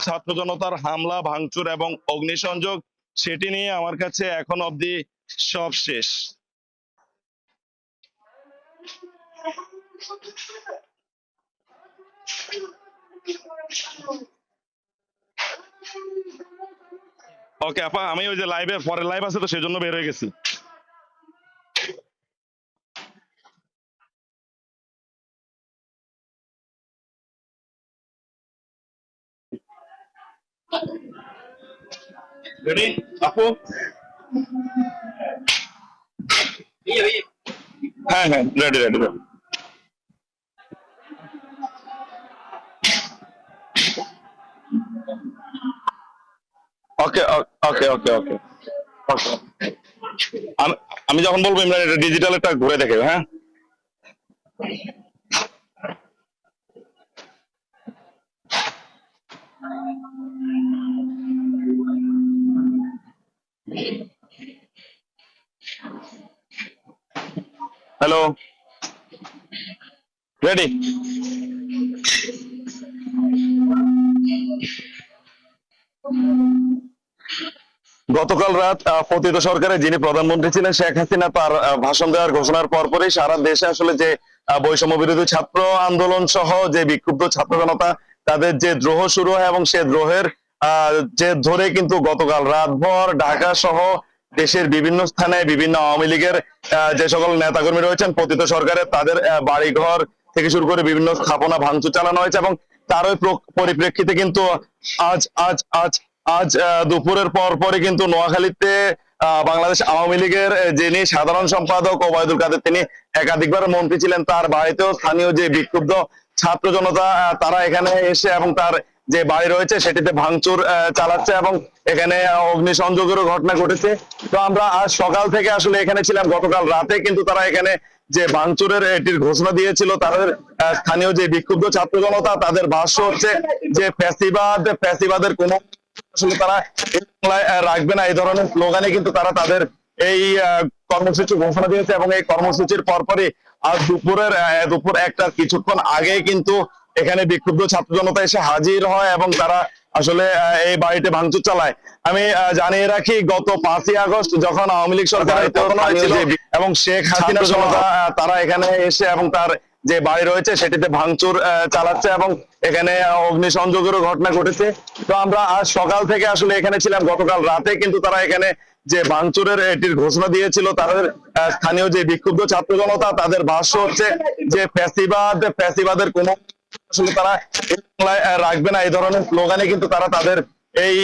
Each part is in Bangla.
ছাত্র জনতার হামলা ভাঙচুর এবং অগ্নিসংযোগ, সেটি নিয়ে আমার কাছে এখন অবধি সব শেষ। ওকে আপা, আমি ওই যে লাইভে পরের লাইভ আছে তো সেজন্য বের হয়ে গেছি। রেডি আপু? হ্যাঁ হ্যাঁ, রেডি রেডি রেডি। ওকে ওকে ওকে ওকে ওকে। আমি যখন বলবো ইমরান এটা ডিজিটাল একটা ঘুরে দেখে, হ্যাঁ। Hello, ready? গতকাল রাত পতিত সরকারের যিনি প্রধানমন্ত্রী ছিলেন শেখ হাসিনা তার ভাষণ দেওয়ার ঘোষণার পরপরই সারা দেশে আসলে যে বৈষম্য বিরোধী ছাত্র আন্দোলন সহ যে বিক্ষুব্ধ ছাত্র জনতা তাদের যে দ্রোহ শুরু হয় এবং সে দ্রোহের যে ধরে কিন্তু গতকাল রাতভর ঢাকা সহ দেশের বিভিন্ন স্থানে বিভিন্ন আওয়ামী লীগের যে সকল নেতাকর্মী রয়েছেন পতিত সরকারের তাদের বাড়িঘর থেকে শুরু করে বিভিন্ন স্থাপনা ভাঙচুর চালানো হয়েছে এবং তারই পরিপ্রেক্ষিতে কিন্তু আজ আজ আজ আজ দুপুরের পরই কিন্তু নোয়াখালীতে বাংলাদেশ আওয়ামী লীগের যিনি সাধারণ সম্পাদক ওবায়দুল কাদের, তিনি একাধিকবার মন্ত্রী ছিলেন, তার বাড়িতেও স্থানীয় যে বিক্ষুব্ধ ছাত্র জনতা তারা এখানে এসে এবং তার যে বাড়ি রয়েছে সেটিতে ভাঙচুর চালাচ্ছে এবং এখানে অগ্নিসংযোগেরও ঘটনা ঘটেছে। তো আমরা আজ সকাল থেকে আসলে এখানে ছিলাম। গতকাল রাতে কিন্তু তারা এখানে যে ভাঙচুরের এটির ঘোষণা দিয়েছিল, তাদের স্থানীয় যে বিক্ষুব্ধ ছাত্র জনতা তাদের ভাষ্য হচ্ছে যে ফ্যাসিবাদের কোনো আসলে তারা রাখবে না, এই ধরনের স্লোগানে কিন্তু তারা তাদের এই কর্মসূচি ঘোষণা দিয়েছে এবং এই কর্মসূচির পরপরই আজ দুপুর একটা কিছুক্ষণ আগে কিন্তু এখানে বিক্ষুব্ধ ছাত্র জনতা এসে হাজির হয় এবং তারা আসলে এই বাড়িতে ভাঙচুর চালায়। আমি জানিয়ে রাখি, গত 5ই আগস্ট যখন আওয়ামী লীগ সরকার এবং শেখ হাসিনা জনতা তারা এখানে এসে এবং তার যে বাড়ি রয়েছে সেটিতে ভাঙচুর চালাচ্ছে এবং এখানে অগ্নিসংযোগেরও ঘটনা ঘটেছে। তো আমরা আজ সকাল থেকে আসলে এখানে ছিলাম। গতকাল রাতে কিন্তু তারা এখানে যে ভাঙচুরের এটির ঘোষণা দিয়েছিল, তাদের স্থানীয় যে বিক্ষুব্ধ ছাত্র জনতা তাদের ভাষ্য হচ্ছে যে ফ্যাসিবাদের কোনো আসলে তারা রাখবে না, এই ধরনের স্লোগানে কিন্তু তারা তাদের এই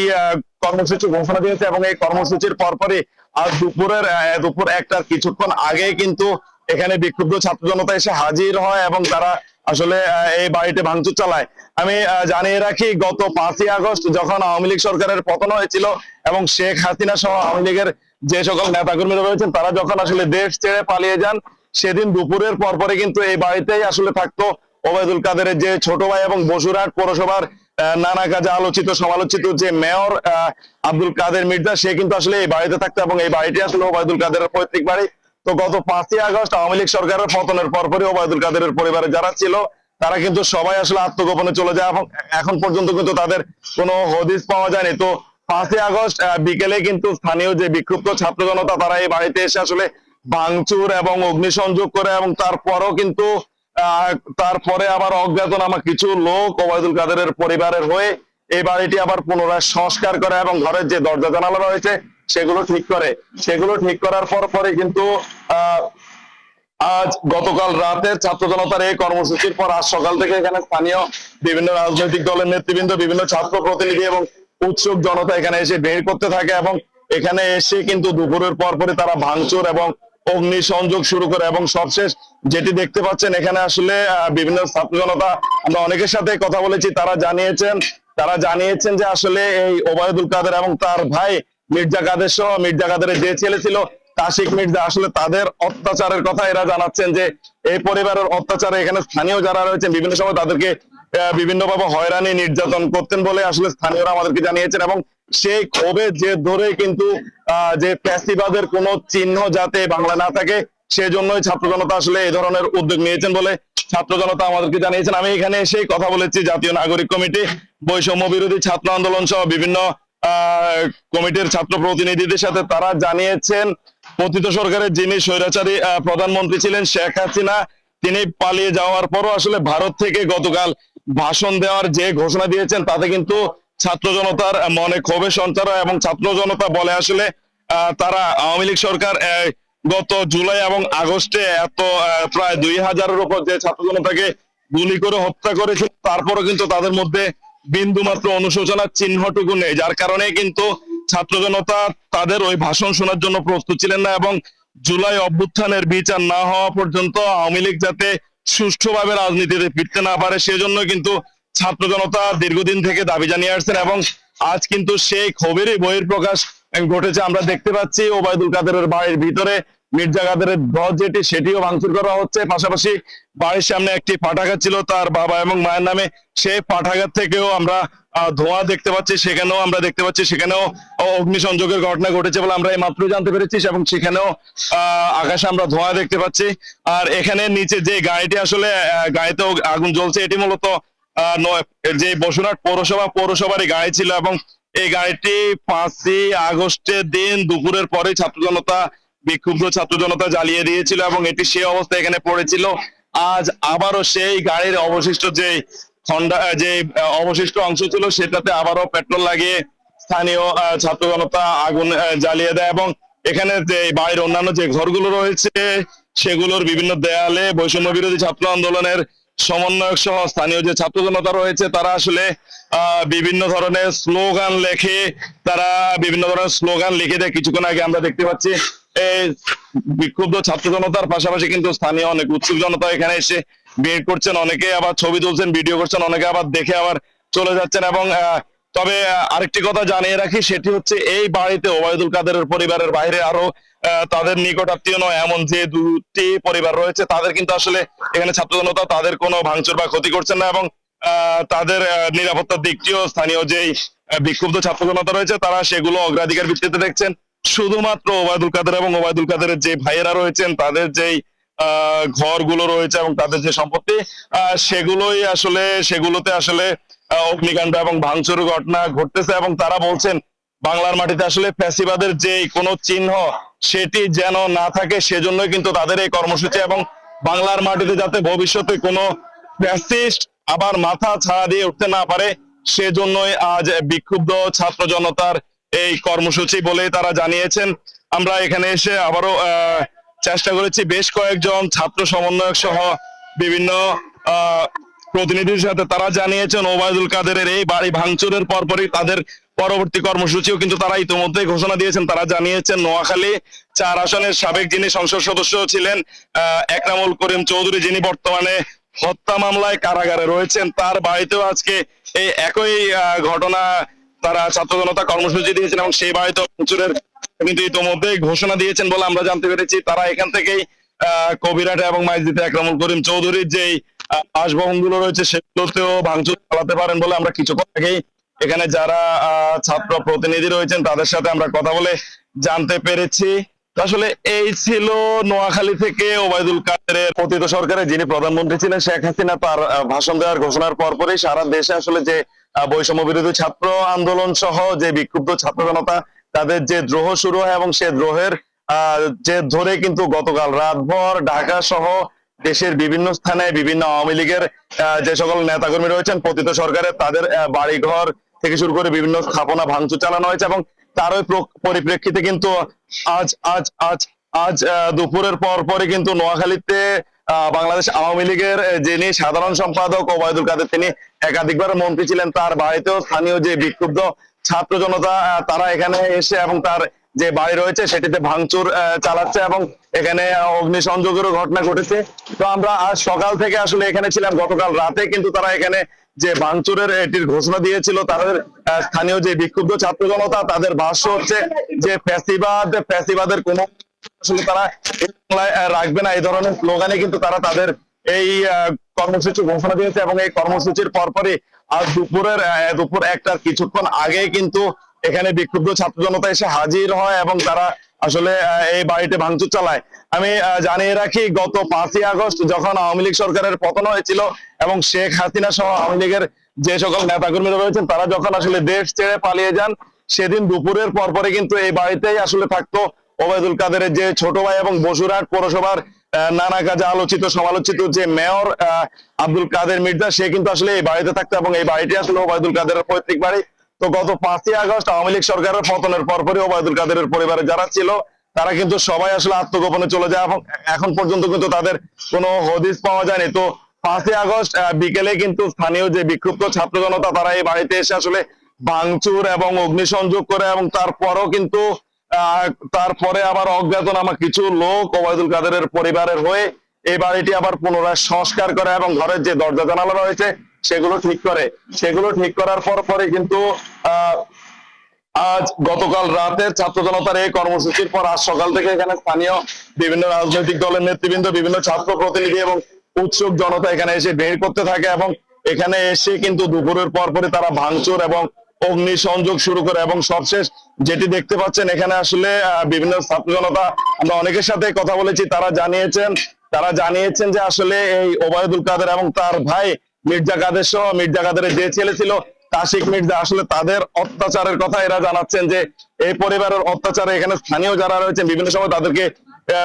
কর্মসূচি ঘোষণা দিয়েছে এবং এই কর্মসূচির পরপরই আজ দুপুর একটা কিছুক্ষণ আগে কিন্তু এখানে বিক্ষুব্ধ ছাত্র জনতা এসে হাজির হয় এবং তারা আসলে এই বাড়িতে ভাঙচুর চালায়। আমি জানিয়ে রাখি, গত 5ই আগস্ট যখন আওয়ামী লীগ সরকারের পতন হয়েছিল এবং শেখ হাসিনা সহ আওয়ামী লীগের যে সকল নেতাকর্মীরা রয়েছেন তারা যখন আসলে দেশ ছেড়ে পালিয়ে যান, সেদিন দুপুরের পরপরই কিন্তু এই বাড়িতেই আসলে থাকতো ওবায়দুল কাদেরের যে ছোট ভাই এবং বসুরহাট পৌরসভার নানা কাজে আলোচিত সমালোচিত যে মেয়র আব্দুল কাদের মির্জা, সে কিন্তু আসলে এই বাড়িতে থাকতো এবং এই বাড়িটি আসলে ওবায়দুল কাদেরের পৈতৃক বাড়ি। তো গত 5ই আগস্ট আওয়ামী লীগ সরকারের পতনের পরপরই ওবায়দুল কাদেরের পরিবারে যারা ছিল তারা কিন্তু সবাই আসলে আত্মগোপনে চলে যায় এবং এখন পর্যন্ত কিন্তু তাদের কোনো হদিস পাওয়া যায়নি। তো 5ই আগস্ট বিকেলে কিন্তু স্থানীয় যে বিক্ষুব্ধ ছাত্র জনতা তারা এই বাড়িতে এসে আসলে ভাঙচুর এবং অগ্নিসংযোগ করে এবং তারপরও কিন্তু তারপরে আবার অজ্ঞাতনামা কিছু লোক ওবায়দুল কাদেরের পরিবারের হয়ে এই বাড়িটি আবার পুনরায় সংস্কার করে এবং ঘরের যে দরজা জানালা রয়েছে সেগুলো ঠিক করার পরে কিন্তু আজ গতকাল রাতে ছাত্র জনতার এই কর্মসূচির পর আজ সকাল থেকে এখানে স্থানীয় বিভিন্ন রাজনৈতিক দলের নেতৃবৃন্দ, বিভিন্ন ছাত্র প্রতিনিধি এবং উৎসুক জনতা এখানে এসে ভিড় করতে থাকে এবং এখানে এসে কিন্তু দুপুরের পরপরই তারা ভাঙচুর এবং অগ্নিসংযোগ শুরু করে এবং সবশেষ যেটি দেখতে পাচ্ছেন এখানে আসলে বিভিন্ন ছাত্র জনতা, আমরা অনেকের সাথে কথা বলেছি, তারা জানিয়েছেন যে আসলে এই ওবায়দুল কাদের এবং তার ভাই মির্জা কাদের সহ মির্জা কাদেরের যে ছেলে ছিল তাসিক মির্জা, আসলে তাদের অত্যাচারের কথা এরা জানাচ্ছেন যে এই পরিবারের অত্যাচারে এখানে স্থানীয় যারা রয়েছেন বিভিন্ন সময় তাদেরকে বিভিন্নভাবে হয়রানি নির্যাতন করতেন বলে আসলে স্থানীয়রা আমাদেরকে জানিয়েছেন এবং সেই ক্ষোভের জের ধরে কিন্তু যে ফ্যাসিবাদের কোনো চিহ্ন যাতে বাংলা না থাকে সেজন্যই ছাত্র জনতা আসলে এই ধরনের উদ্যোগ নিয়েছেন বলে ছাত্র জনতা আমাদেরকে জানিয়েছেন। আমি এখানে এসে কথা বলেছি জাতীয় নাগরিক কমিটি বৈষম্য বিরোধী ছাত্র আন্দোলন সহ বিভিন্ন কমিটির ছাত্র প্রতিনিধিদের সাথে তারা জানিয়েছেন পতিত সরকারের যিনি স্বৈরাচারী প্রধানমন্ত্রী ছিলেন শেখ হাসিনা, তিনি পালিয়ে যাওয়ার পরও আসলে ভারত থেকে গতকাল ভাষণ দেওয়ার যে ঘোষণা দিয়েছেন তাতে কিন্তু ছাত্র জনতার মনে ক্ষোভের সঞ্চার হয় এবং ছাত্র জনতা বলে আসলে তারা আওয়ামী লীগ সরকার গত জুলাই এবং আগস্টে এত প্রায় 2000-এর উপর যে ছাত্র জনতাকে গুলি করে হত্যা করেছিল, তারপরও কিন্তু তাদের মধ্যে বিন্দু মাত্র অনুশোচনার চিহ্নটুকু নেই, যার কারণে কিন্তু ছাত্র জনতা তাদের ওই ভাষণ শোনার জন্য প্রস্তুত ছিলেন না এবং জুলাই অভ্যুত্থানের বিচার না হওয়া পর্যন্ত আওয়ামী লীগ যাতে সুষ্ঠুভাবে রাজনীতিতে ফিরতে না পারে সেজন্য কিন্তু ছাত্র জনতা দীর্ঘদিন থেকে দাবি জানিয়ে আসছেন এবং আজ কিন্তু সেই ক্ষোভেরই বহিঃপ্রকাশ ঘটেছে। আমরা দেখতে পাচ্ছি ওবায়দুল কাদেরের বাড়ির ভিতরে মির্জা কাদেরের ধ্বজ যেটি সেটিও ভাঙচুর করা হচ্ছে, পাশাপাশি বাড়ির সামনে একটি পাঠাগার ছিল তার বাবা এবং মায়ের নামে, সেই পাঠাগার থেকেও আমরা ধোঁয়া দেখতে পাচ্ছি, সেখানেও অগ্নিসংযোগের ঘটনা ঘটেছে বলে আমরা এই মাত্র জানতে পেরেছি এবং সেখানেও আকাশে আমরা ধোঁয়া দেখতে পাচ্ছি। আর এখানে নিচে যে গাড়িটি আসলে গাড়িতেও আগুন জ্বলছে, এটি মূলত যে বসুরহাট পৌরসভারই গাড়ি ছিল এবং এই গাড়িটি 5ই আগস্টের দিন দুপুরের পরে বিক্ষুব্ধ ছাত্র জনতা জ্বালিয়ে দিয়েছিল এবং এটি সেই অবস্থায় এখানে পড়েছিল। আজ আবারও সেই গাড়ির অবশিষ্ট অংশ ছিল সেটাতে আবারও পেট্রোল লাগিয়ে স্থানীয় ছাত্র জনতা আগুন জ্বালিয়ে দেয় এবং এখানে যে বাড়ির অন্যান্য যে ঘরগুলো রয়েছে সেগুলোর বিভিন্ন দেয়ালে বৈষম্য বিরোধী ছাত্র আন্দোলনের সমন্বয়ক সহ স্থানীয় যে ছাত্র জনতা রয়েছে তারা আসলে বিভিন্ন ধরনের স্লোগান লিখে দেয়। কিছুক্ষণ আগে আমরা দেখতে পাচ্ছি এই বিক্ষুব্ধ ছাত্র জনতার পাশাপাশি কিন্তু স্থানীয় অনেক উৎসুক জনতা এখানে এসে ভিড় করছেন, অনেকে আবার ছবি তুলছেন, ভিডিও করছেন, অনেকে আবার দেখে আবার চলে যাচ্ছেন এবং তবে আরেকটি কথা জানিয়ে রাখি, সেটি হচ্ছে এই বাড়িতে ওবায়দুল কাদেরের পরিবারের বাইরে আরো তাদের নিকট আত্মীয় নয় এমন যে 2টি পরিবার রয়েছে তাদের কিন্তু আসলে এখানে ছাত্র জনতা তাদের কোনো ভাঙচুর বা ক্ষতি করছেন না এবং তাদের নিরাপত্তার দিকটিও স্থানীয় যেই বিক্ষুব্ধ ছাত্র জনতা রয়েছে তারা সেগুলো অগ্রাধিকার ভিত্তিতে দেখছেন। শুধুমাত্র ওবায়দুল কাদের এবং ওবায়দুল কাদেরের যে ভাইয়েরা রয়েছেন তাদের যেই ঘরগুলো রয়েছে এবং তাদের যে সম্পত্তি সেগুলোতে আসলে অগ্নিকাণ্ড এবং ভাঙচুর ঘটনা ঘটতেছে এবং তারা বলছেন বাংলার মাটিতে আসলে ফ্যাসিবাদের যে কোনো চিহ্ন সেটি যেন না থাকে সেজন্যই কিন্তু তাদের এই কর্মসূচি এবং বাংলার মাটিতে যাতে ভবিষ্যতে কোনো ফ্যাসিস্ট আবার মাথা ছাড়া দিয়ে উঠতে না পারে সেজন্যই আজ বিক্ষুব্ধ ছাত্র জনতার এই কর্মসূচি বলে তারা জানিয়েছেন। আমরা এখানে এসে আবারও চেষ্টা করেছি বেশ কয়েকজন ছাত্র সমন্বয়ক সহ বিভিন্ন প্রতিনিধির সাথে, তারা জানিয়েছেন ওবায়দুল কাদেরের এই বাড়ি ভাঙচুরের পরপরই তাদের পরবর্তী কর্মসূচিও কিন্তু তারা ইতিমধ্যে ঘোষণা দিয়েছেন। তারা জানিয়েছেন নোয়াখালী 4 আসনের সাবেক যিনি সংসদ সদস্য ছিলেন একরামুল করিম চৌধুরী, যিনি বর্তমানে হত্যা মামলায় কারাগারে রয়েছেন, তার বাড়িতেও আজকে এই একই ঘটনা তারা ছাত্র জনতা কর্মসূচি দিয়েছেন এবং সেই বাড়িতে ভাঙচুরের কিন্তু ইতিমধ্যেই ঘোষণা দিয়েছেন বলে আমরা জানতে পেরেছি। তারা এখান থেকেই কবিরাটে এবং মাইজদিতে একরামুল করিম চৌধুরীর যেই বাসভবনগুলো রয়েছে সেগুলোতেও ভাঙচুর চালাতে পারেন বলে আমরা কিছুক্ষণ আগেই এখানে যারা ছাত্র প্রতিনিধি রয়েছেন তাদের সাথে আমরা কথা বলে জানতে পেরেছি। আসলে এই ছিল নোয়াখালী থেকে ওবায়দুল কাদেরের পতিত সরকারের যিনি প্রধানমন্ত্রী ছিলেন শেখ হাসিনা, তার ভাষণ দেওয়ার ঘোষণার পরপরই সারা দেশে আসলে যে বৈষম্য বিরোধী ছাত্র আন্দোলন সহ যে বিক্ষুব্ধ ছাত্র জনতা তাদের যে দ্রোহ শুরু হয় এবং সে দ্রোহের যে ধরে কিন্তু গতকাল রাতভর ঢাকা সহ দেশের বিভিন্ন স্থানে বিভিন্ন আওয়ামী লীগের যে সকল নেতাকর্মী রয়েছেন পতিত সরকারের তাদের বাড়িঘর থেকে শুরু করে বিভিন্ন স্থাপনা ভাঙচুর চালানো হয়েছে এবং তারই পরিপ্রেক্ষিতে কিন্তু আজ দুপুরের পরই কিন্তু নোয়াখালীতে বাংলাদেশ আওয়ামী লীগের যিনি সাধারণ সম্পাদক ওবায়দুল কাদের, তিনি একাধিকবার মন্ত্রী ছিলেন, তার বাড়িতেও স্থানীয় যে বিক্ষুব্ধ ছাত্র জনতা তারা এখানে এসে এবং তার যে বাড়ি রয়েছে সেটিতে ভাঙচুর চালাচ্ছে এবং এখানে অগ্নিসংযোগেরও ঘটনা ঘটেছে। তো আমরা আজ সকাল থেকে আসলে এখানে ছিলাম, গতকাল রাতে কিন্তু তারা এখানে যে ভাঙচুরের এটির ঘোষণা দিয়েছিল তাদের স্থানীয় যে বিক্ষুব্ধ ছাত্র জনতা তাদের ভাষ্য হচ্ছে যে ফ্যাসিবাদের কোন আসলে তারা রাখবে না, এই ধরনের স্লোগানে কিন্তু তারা তাদের এই কর্মসূচি ঘোষণা দিয়েছে এবং এই কর্মসূচির পরপরই আজ দুপুর 1টার কিছুক্ষণ আগে কিন্তু এখানে বিক্ষুব্ধ ছাত্র জনতা এসে হাজির হয় এবং তারা আসলে এই বাড়িতে ভাঙচুর চালায়। আমি জানিয়ে রাখি গত 5ই আগস্ট যখন আওয়ামী লীগ সরকারের পতন হয়েছিল এবং শেখ হাসিনা সহ আওয়ামী লীগের যে সকল নেতাকর্মীরা রয়েছেন তারা যখন আসলে দেশ ছেড়ে পালিয়ে যান, সেদিন দুপুরের পরে কিন্তু এই বাড়িতেই আসলে থাকতো ওবায়দুল কাদেরের যে ছোট ভাই এবং বসুরহাট পৌরসভার নানা কাজে আলোচিত সমালোচিত যে মেয়র আব্দুল কাদের মির্জা, সে কিন্তু আসলে এই বাড়িতে থাকতো এবং এই বাড়িটি আসলে ওবায়দুল কাদেরের পৈতৃক বাড়ি। তো গত 5ই আগস্ট আওয়ামী লীগ সরকারের পতনের পরপরই ওবায়দুল কাদেরের পরিবারে যারা ছিল তারা কিন্তু সবাই আসলে আত্মগোপনে চলে যায় এবং এখন পর্যন্ত কিন্তু তাদের কোনো হদিস পাওয়া যায়নি। তো 5ই আগস্ট বিকেলে কিন্তু স্থানীয় যে বিক্ষুব্ধ ছাত্র জনতা তারা এই বাড়িতে এসে আসলে ভাঙচুর এবং অগ্নিসংযোগ করে এবং তারপরও কিন্তু তারপরে আবার অজ্ঞাতনামা কিছু লোক ওবায়দুল কাদেরের পরিবারের হয়ে এই বাড়িটি আবার পুনরায় সংস্কার করে এবং ঘরের যে দরজা জানালা রয়েছে সেগুলো ঠিক করে। সেগুলো ঠিক করার পরে কিন্তু আজ গতকাল রাতে ছাত্র জনতার এই কর্মসূচির পর আজ সকাল থেকে এখানে স্থানীয় বিভিন্ন রাজনৈতিক দলের নেতৃবৃন্দ, বিভিন্ন ছাত্র প্রতিনিধি এবং উৎসুক জনতা এখানে এসে ভিড় করতে থাকে এবং এখানে এসে কিন্তু দুপুরের পরপরই তারা ভাঙচুর এবং অগ্নিসংযোগ শুরু করে এবং সবশেষ যেটি দেখতে পাচ্ছেন এখানে আসলে বিভিন্ন ছাত্র জনতা, আমরা অনেকের সাথে কথা বলেছি, তারা জানিয়েছেন যে আসলে এই ওবায়দুল কাদের এবং তার ভাই মির্জা কাদের সহ মির্জা কাদেরের যে ছেলে ছিল তাশিক মির্জা, আসলে তাদের অত্যাচারের কথা এরা জানাচ্ছেন যে এই পরিবারের অত্যাচারে এখানে স্থানীয় যারা রয়েছেন বিভিন্ন সময় তাদেরকে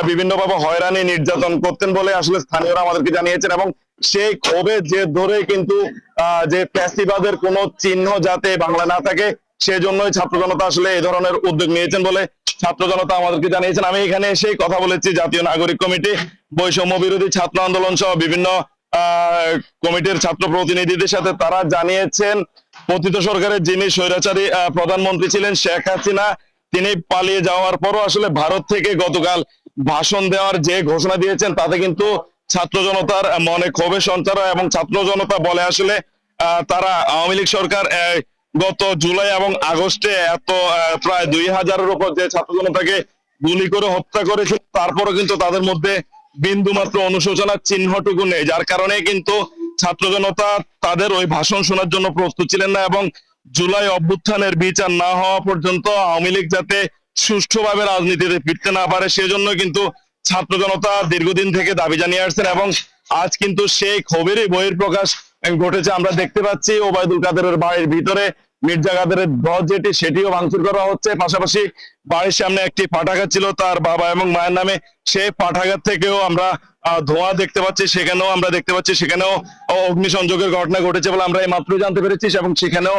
বিভিন্নভাবে হয়রানি নির্যাতন করতেন বলে আসলে স্থানীয়রা আমাদেরকে জানিয়েছেন এবং সেই ক্ষোভের জের ধরে কিন্তু যে ফ্যাসিবাদের কোনো চিহ্ন যাতে বাংলা না থাকে সেজন্যই ছাত্র জনতা আসলে এই ধরনের উদ্যোগ নিয়েছেন বলে ছাত্র জনতা আমাদেরকে জানিয়েছেন। আমি এখানে এসে কথা বলেছি জাতীয় নাগরিক কমিটি, বৈষম্য বিরোধী ছাত্র আন্দোলন সহ বিভিন্ন কমিটির ছাত্র প্রতিনিধিদের সাথে। তারা জানিয়েছেন পতিত সরকারের যিনি স্বৈরাচারী প্রধানমন্ত্রী ছিলেন শেখ হাসিনা, তিনি পালিয়ে যাওয়ার পরও আসলে ভারত থেকে গতকাল ভাষণ দেওয়ার যে ঘোষণা দিয়েছেন তাতে কিন্তু ছাত্র জনতার মনে ক্ষোভের সঞ্চার হয় এবং ছাত্র জনতা বলে আসলে তারা আওয়ামী লীগ সরকার গত জুলাই এবং আগস্টে প্রায় 2000-এর উপর যে ছাত্র জনতাকে গুলি করে হত্যা করেছিল, তারপরও কিন্তু তাদের মধ্যে বিন্দু মাত্র অনুশোচনার চিহ্নটুকু নেই, যার কারণে কিন্তু ছাত্র জনতা তাদের ওই ভাষণ শোনার জন্য প্রস্তুত ছিলেন না এবং জুলাই অভ্যুত্থানের বিচার না হওয়া পর্যন্ত আওয়ামী লীগ যাতে সুষ্ঠুভাবে রাজনীতিতে ফিরতে না পারে সেজন্য কিন্তু ছাত্র জনতা দীর্ঘদিন থেকে দাবি জানিয়ে আসছেন এবং আজ কিন্তু সেই ক্ষোভেরই বহিঃপ্রকাশ ঘটেছে। আমরা দেখতে পাচ্ছি ওবায়দুল কাদেরের বাড়ির ভিতরে মির্জা কাদেরের ধ্বজ যেটি সেটিও ভাঙচুর করা হচ্ছে, পাশাপাশি বাড়ির সামনে একটি পাঠাগার ছিল তার বাবা এবং মায়ের নামে, সেই পাঠাগার থেকেও আমরা ধোঁয়া দেখতে পাচ্ছি, সেখানেও অগ্নিসংযোগের ঘটনা ঘটেছে বলে আমরা এই মাত্র জানতে পেরেছি এবং সেখানেও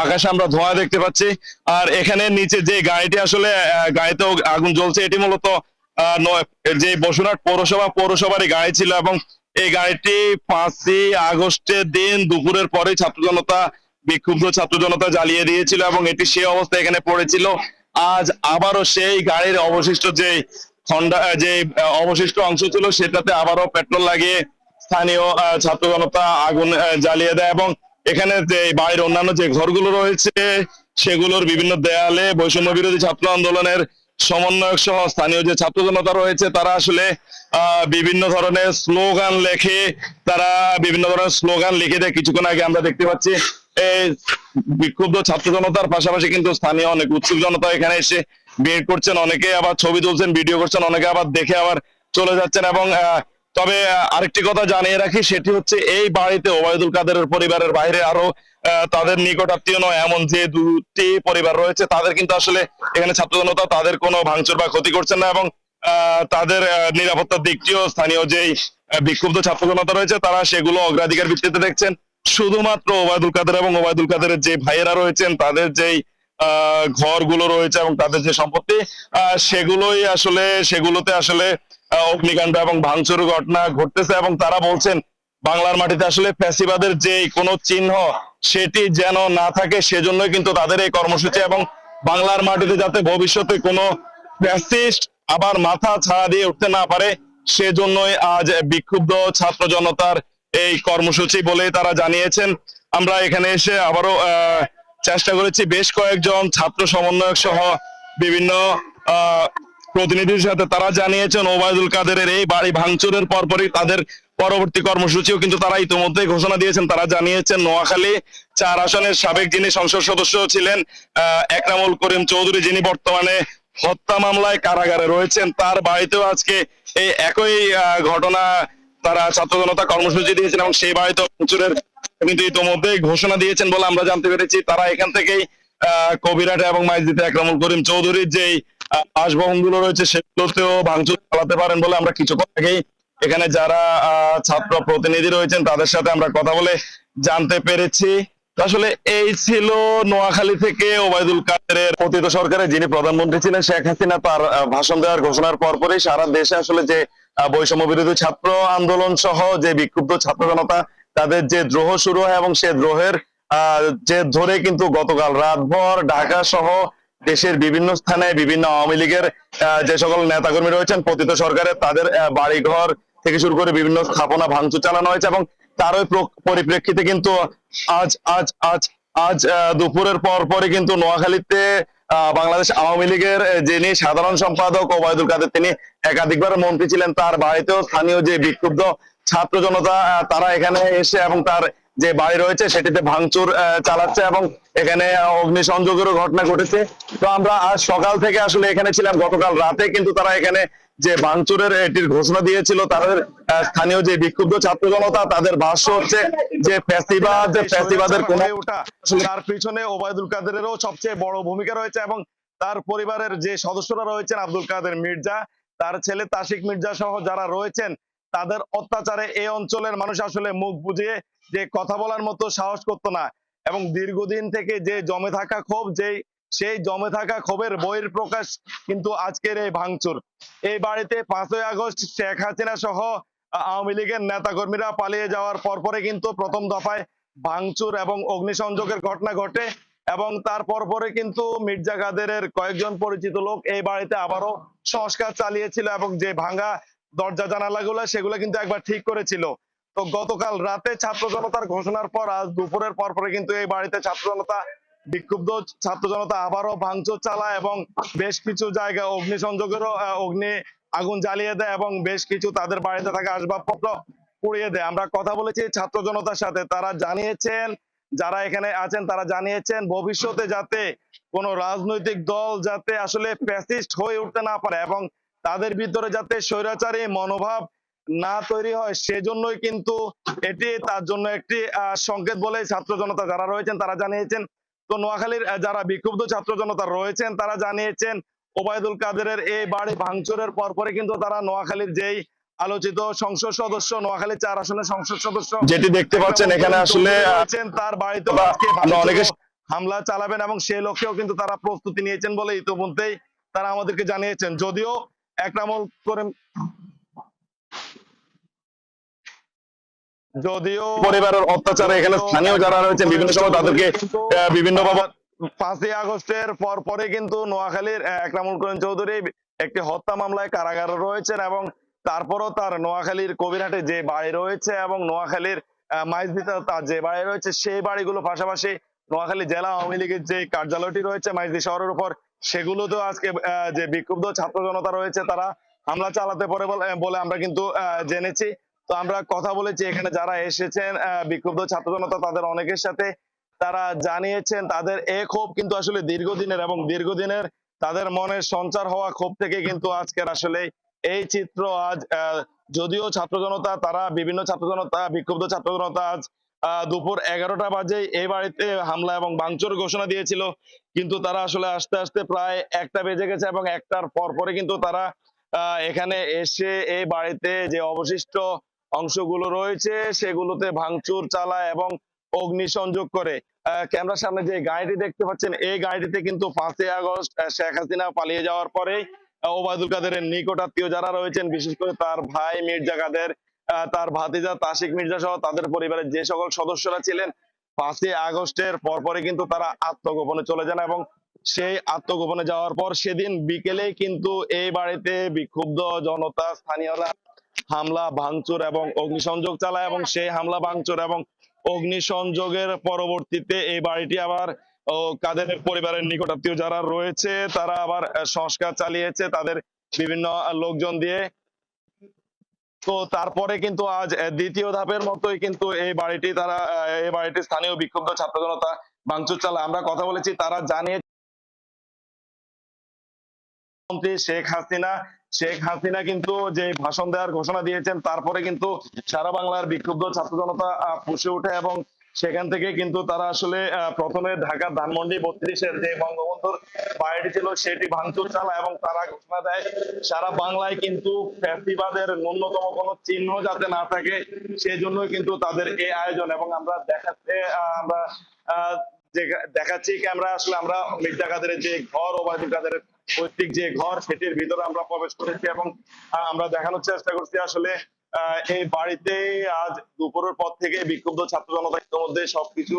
আকাশে আমরা ধোঁয়া দেখতে পাচ্ছি। আর এখানে নিচে যে গাড়িটি আসলে গাড়িতেও আগুন জ্বলছে, এটি মূলত যে বসুরহাট পৌরসভারই গাড়ি ছিল এবং এই গাড়িটি 5ই আগস্টের দিন দুপুরের পরে বিক্ষুব্ধ ছাত্র জনতা জ্বালিয়ে দিয়েছিল এবং এটি সেই অবস্থায় এখানে পড়েছিল। আজ আবারও সেই গাড়ির অবশিষ্ট যে অবশিষ্ট অংশ ছিল সেটাতে আবারও পেট্রোল লাগিয়ে স্থানীয় ছাত্র জনতা আগুন জ্বালিয়ে দেয় এবং এখানে যে বাড়ির অন্যান্য যে ঘরগুলো রয়েছে সেগুলোর বিভিন্ন দেয়ালে বৈষম্য বিরোধী ছাত্র আন্দোলনের সমন্বয়ক সহ স্থানীয় যে ছাত্র জনতা রয়েছে তারা আসলে বিভিন্ন ধরনের স্লোগান লিখে দেয়। কিছুক্ষণ আগে আমরা দেখতে পাচ্ছি এই বিক্ষুব্ধ ছাত্র জনতার পাশাপাশি কিন্তু স্থানীয় অনেক উৎসুক জনতা এখানে এসে ভিড় করছেন, অনেকে আবার ছবি তুলছেন, ভিডিও করছেন, অনেকে আবার দেখে আবার চলে যাচ্ছেন এবং তবে আরেকটি কথা জানিয়ে রাখি, সেটি হচ্ছে এই বাড়িতে ওবায়দুল কাদেরের পরিবারের বাইরে আরো তাদের নিকট আত্মীয় নয় এমন যে দুটি পরিবার রয়েছে তাদের কিন্তু আসলে এখানে ছাত্র জনতা তাদের কোনো ভাঙচুর বা ক্ষতি করছেন না এবং তাদের নিরাপত্তার দিকটিও স্থানীয় যেই বিক্ষুব্ধ ছাত্র জনতা রয়েছে তারা সেগুলো অগ্রাধিকার ভিত্তিতে দেখছেন। শুধুমাত্র ওবায়দুল কাদের এবং ওবায়দুল কাদেরের যে ভাইয়েরা রয়েছেন তাদের যেই ঘরগুলো রয়েছে এবং তাদের যে সম্পত্তি সেগুলোতে আসলে অগ্নিকাণ্ড এবং ভাঙচুর ঘটনা ঘটতেছে এবং তারা বলছেন বাংলার মাটিতে আসলে ফ্যাসিবাদের যে কোনো চিহ্ন সেটি যেন না থাকে সেজন্যই কিন্তু তাদের এই কর্মসূচি এবং বাংলার মাটিতে যাতে ভবিষ্যতে কোনো ফ্যাসিস্ট আবার মাথা ছাড়া দিয়ে উঠতে না পারে সেজন্যই আজ বিক্ষুব্ধ ছাত্র জনতার এই কর্মসূচি বলে তারা জানিয়েছেন। আমরা এখানে এসে আবারও চেষ্টা করেছি বেশ কয়েকজন ছাত্র সমন্বয়ক সহ বিভিন্ন প্রতিনিধির সাথে, তারা জানিয়েছেন ওবায়দুল কাদেরের এই বাড়ি ভাঙচুরের পরপরই তাদের পরবর্তী কর্মসূচিও কিন্তু তারা ইতিমধ্যে ঘোষণা দিয়েছেন। তারা জানিয়েছেন নোয়াখালী 4 আসনের সাবেক যিনি সংসদ সদস্য ছিলেন একরামুল করিম চৌধুরী, যিনি বর্তমানে হত্যা মামলায় কারাগারে রয়েছেন, তার বাড়িতেও আজকে এই একই ঘটনা তারা ছাত্র জনতা কর্মসূচি দিয়েছেন এবং সেই বাড়িতে ভাঙচুরের কিন্তু ইতোমধ্যেই ঘোষণা দিয়েছেন বলে আমরা জানতে পেরেছি। তারা এখান থেকেই কবিরহাট এবং মাইজদীতে একরামুল করিম চৌধুরীর যেই বাসভবনগুলো রয়েছে সেগুলোতেও ভাঙচুর চালাতে পারেন বলে আমরা কিছুক্ষণ আগেই এখানে যারা ছাত্র প্রতিনিধি রয়েছেন তাদের সাথে আমরা কথা বলে জানতে পেরেছি। তো আসলে এই ছিল নোয়াখালী থেকে ওবায়দুল কাদেরের পতিত সরকারের যিনি প্রধানমন্ত্রী ছিলেন শেখ হাসিনা তার ভাষণ দেওয়ার ঘোষণার পরপরই সারা দেশে আসলে যে বৈষম্য বিরোধী ছাত্র আন্দোলন সহ যে বিক্ষুব্ধ ছাত্র জনতা তাদের যে দ্রোহ শুরু হয় এবং সে দ্রোহের যে ধরে কিন্তু গতকাল রাতভর ঢাকা সহ দেশের বিভিন্ন স্থানে বিভিন্ন আওয়ামী লীগের যে সকল নেতাকর্মী রয়েছেন পতিত সরকারের তাদের বাড়িঘর থেকে শুরু করে বিভিন্ন স্থাপনা ভাঙচুর চালানো হয়েছে এবং তারই পরিপ্রেক্ষিতে কিন্তু আজ আজ আজ আজ দুপুরের পরই কিন্তু নোয়াখালীতে বাংলাদেশ আওয়ামী লীগের যিনি সাধারণ সম্পাদক ওবায়দুল কাদের তিনি একাধিকবার মন্ত্রী ছিলেন তার বাড়িতেও স্থানীয় যে বিক্ষুব্ধ ছাত্র জনতা তারা এখানে এসে এবং তার যে বাড়ি রয়েছে সেটিতে ভাঙচুর চালাচ্ছে এবং এখানে অগ্নিসংযোগেরও ঘটনা ঘটেছে। তো আমরা আজ সকাল থেকে আসলে এখানে ছিলাম, গতকাল রাতে কিন্তু তারা এখানে যে ভাঙচুরের এটির ঘোষণা দিয়েছিল তাদের স্থানীয় যে বিক্ষুব্ধ ছাত্র জনতা তাদের ভাষ্য হচ্ছে যে ফ্যাসিবাদের কোনো তার পিছনে ওবায়দুল কাদেরেরও সবচেয়ে বড় ভূমিকা রয়েছে এবং তার পরিবারের যে সদস্যরা রয়েছেন আব্দুল কাদের মির্জা, তার ছেলে তাসিক মির্জা সহ যারা রয়েছেন তাদের অত্যাচারে এই অঞ্চলের মানুষ আসলে মুখ বুজিয়ে যে কথা বলার মতো সাহস করতো না এবং দীর্ঘদিন থেকে যে জমে থাকা ক্ষোভ সেই জমে থাকা ক্ষোভের বহিঃপ্রকাশ কিন্তু আজকের এই ভাঙচুর। এই বাড়িতে 5ই আগস্ট শেখ হাসিনা সহ আওয়ামী লীগের নেতা কর্মীরা পালিয়ে যাওয়ার পরে কিন্তু প্রথম দফায় ভাঙচুর এবং অগ্নিসংযোগের ঘটনা ঘটে এবং তার পরে কিন্তু মির্জা কাদেরের কয়েকজন পরিচিত লোক এই বাড়িতে আবারও সংস্কার চালিয়েছিল এবং যে ভাঙা দরজা জানালাগুলো সেগুলো কিন্তু একবার ঠিক করেছিল। তো গতকাল রাতে ছাত্র জনতার ঘোষণার পর আজ দুপুরের পরে কিন্তু এই বাড়িতে ছাত্র জনতা বিক্ষুব্ধ ছাত্র জনতা আবারও ভাঙচুর চালায় এবং বেশ কিছু জায়গায় অগ্নিসংযোগেরও আগুন জ্বালিয়ে দেয় এবং বেশ কিছু তাদের বাড়িতে থাকা আসবাবপত্র পুড়িয়ে দেয়। আমরা কথা বলেছি ছাত্র জনতার সাথে, তারা জানিয়েছেন যারা এখানে আছেন তারা জানিয়েছেন ভবিষ্যতে যাতে কোন রাজনৈতিক দল যাতে আসলে ফ্যাসিস্ট হয়ে উঠতে না পারে এবং তাদের ভিতরে যাতে স্বৈরাচারী মনোভাব না তৈরি হয় সেজন্যই কিন্তু এটি তার জন্য একটি সংকেত বলে ছাত্র জনতা যারা রয়েছেন তারা জানিয়েছেন। তো নোয়াখালীর যারা বিক্ষুব্ধ ছাত্র জনতা রয়েছেন তারা জানিয়েছেন ওবায়দুল কাদেরের এই বাড়ি ভাঙচুরের পরে কিন্তু তারা নোয়াখালীর যেই আলোচিত সংসদ সদস্য নোয়াখালী 4 আসনের সংসদ সদস্য যেটি দেখতে পাচ্ছেন এখানে আসলে তার বাড়িতে অনেকে হামলা চালাবেন এবং সেই লক্ষ্যেও কিন্তু তারা প্রস্তুতি নিয়েছেন বলে ইতিমধ্যেই তারা আমাদেরকে জানিয়েছেন। যদিও একরামুল করিম পরিবারের অত্যাচারে এখানে স্থানীয় যারা রয়েছে বিভিন্ন সময় তাদেরকে বিভিন্নভাবে 5ই আগস্টের পরে কিন্তু নোয়াখালীর একরামুল করিম চৌধুরী একটি হত্যা মামলায় কারাগারে রয়েছেন এবং তারপরও তার নোয়াখালীর কবিরহাটে যে বাড়ি রয়েছে এবং নোয়াখালীর মাইজদীতে তার যে বাড়ি রয়েছে সেই বাড়িগুলো পাশাপাশি নোয়াখালী জেলা আওয়ামী লীগের যে কার্যালয়টি রয়েছে মাইজদী শহরের উপর সেগুলোতেও আজকে যে বিক্ষুব্ধ ছাত্র জনতা রয়েছে তারা হামলা চালাতে পারে বলে আমরা কিন্তু জেনেছি। তো আমরা কথা বলেছি এখানে যারা এসেছেন বিক্ষুব্ধ ছাত্র জনতা তাদের অনেকের সাথে, তারা জানিয়েছেন তাদের এই ক্ষোভ কিন্তু আসলে দীর্ঘদিনের এবং দীর্ঘদিনের তাদের মনের সঞ্চার হওয়া ক্ষোভ থেকে কিন্তু আজকের আসলে এই চিত্র। আজ যদিও ছাত্র জনতা তারা বিভিন্ন ছাত্র জনতা বিক্ষুব্ধ ছাত্র জনতা আজ দুপুর 11টা বাজে এই বাড়িতে হামলা এবং ভাঙচুর ঘোষণা দিয়েছিল কিন্তু তারা আসলে আস্তে আস্তে প্রায় 1টা বেজে গেছে এবং 1টার পরে কিন্তু তারা এখানে এসে এই বাড়িতে যে অবশিষ্ট অংশগুলো রয়েছে সেগুলোতে ভাঙচুর চালায় এবং অগ্নিসংযোগ করে। ক্যামেরার সামনে যে গাড়িটি দেখতে পাচ্ছেন এই গাড়িটিতে কিন্তু 5ই আগস্ট শেখ হাসিনা পালিয়ে যাওয়ার পরে ওবায়দুল কাদেরের নিকট আত্মীয় যারা রয়েছেন বিশেষ করে তার ভাই মির্জা কাদের, তার ভাতিজা তাসিক মির্জা সহ তাদের পরিবারের যে সকল সদস্যরা ছিলেন 5ই আগস্টের পরে কিন্তু তারা আত্মগোপনে চলে যান এবং সেই আত্মগোপনে যাওয়ার পর সেদিন বিকেলে কিন্তু এই বাড়িতে বিক্ষুব্ধ জনতা স্থানীয়রা হামলা ভাঙচুর এবং অগ্নিসংযোগ চালায় এবং সেই হামলা ভাঙচুর এবং অগ্নিসংযোগের পরবর্তীতে এই বাড়িটি আবার কাদের পরিবারের নিকটাত্মীয় যারা রয়েছে তারা আবার সংস্কার চালিয়েছে তাদের বিভিন্ন লোকজন দিয়ে। তো তারপরে কিন্তু আজ দ্বিতীয় ধাপের মতোই কিন্তু এই বাড়িটি স্থানীয় বিক্ষুব্ধ ছাত্র জনতা ভাঙচুর চালায়। আমরা কথা বলেছি তারা জানিয়ে শেখ হাসিনা কিন্তু যে ভাষণ দেওয়ার ঘোষণা দিয়েছেন তারপরে কিন্তু সারা বাংলার বিক্ষুব্ধ ছাত্র জনতা ফুঁসে ওঠে এবং সেখান থেকে কিন্তু তারা আসলে প্রথমে ঢাকা ধানমন্ডি 32-এর যে বঙ্গবন্ধুর বাড়িটি ছিল সেটি ভাঙচুর চালায় এবং তারা ঘোষণা দেয় সারা বাংলায় কিন্তু ফ্যাসিবাদের ন্যূনতম কোনো চিহ্ন যাতে না থাকে সেজন্যই কিন্তু তাদের এই আয়োজন। এবং আমরা দেখাতে আমরা আহ, দেখাচ্ছি ক্যামেরা, আসলে আমরা মির্জা কাদেরের যে ঘর, ওবায়দুল কাদেরের পৈতৃক যে ঘর, সেটির ভিতরে আমরা প্রবেশ করেছি এবং আমরা দেখানোর চেষ্টা করছি আসলে এই বাড়িতে আজ দুপুরের পর থেকে বিক্ষুব্ধ ছাত্র জনতা ইতিমধ্যে সবকিছু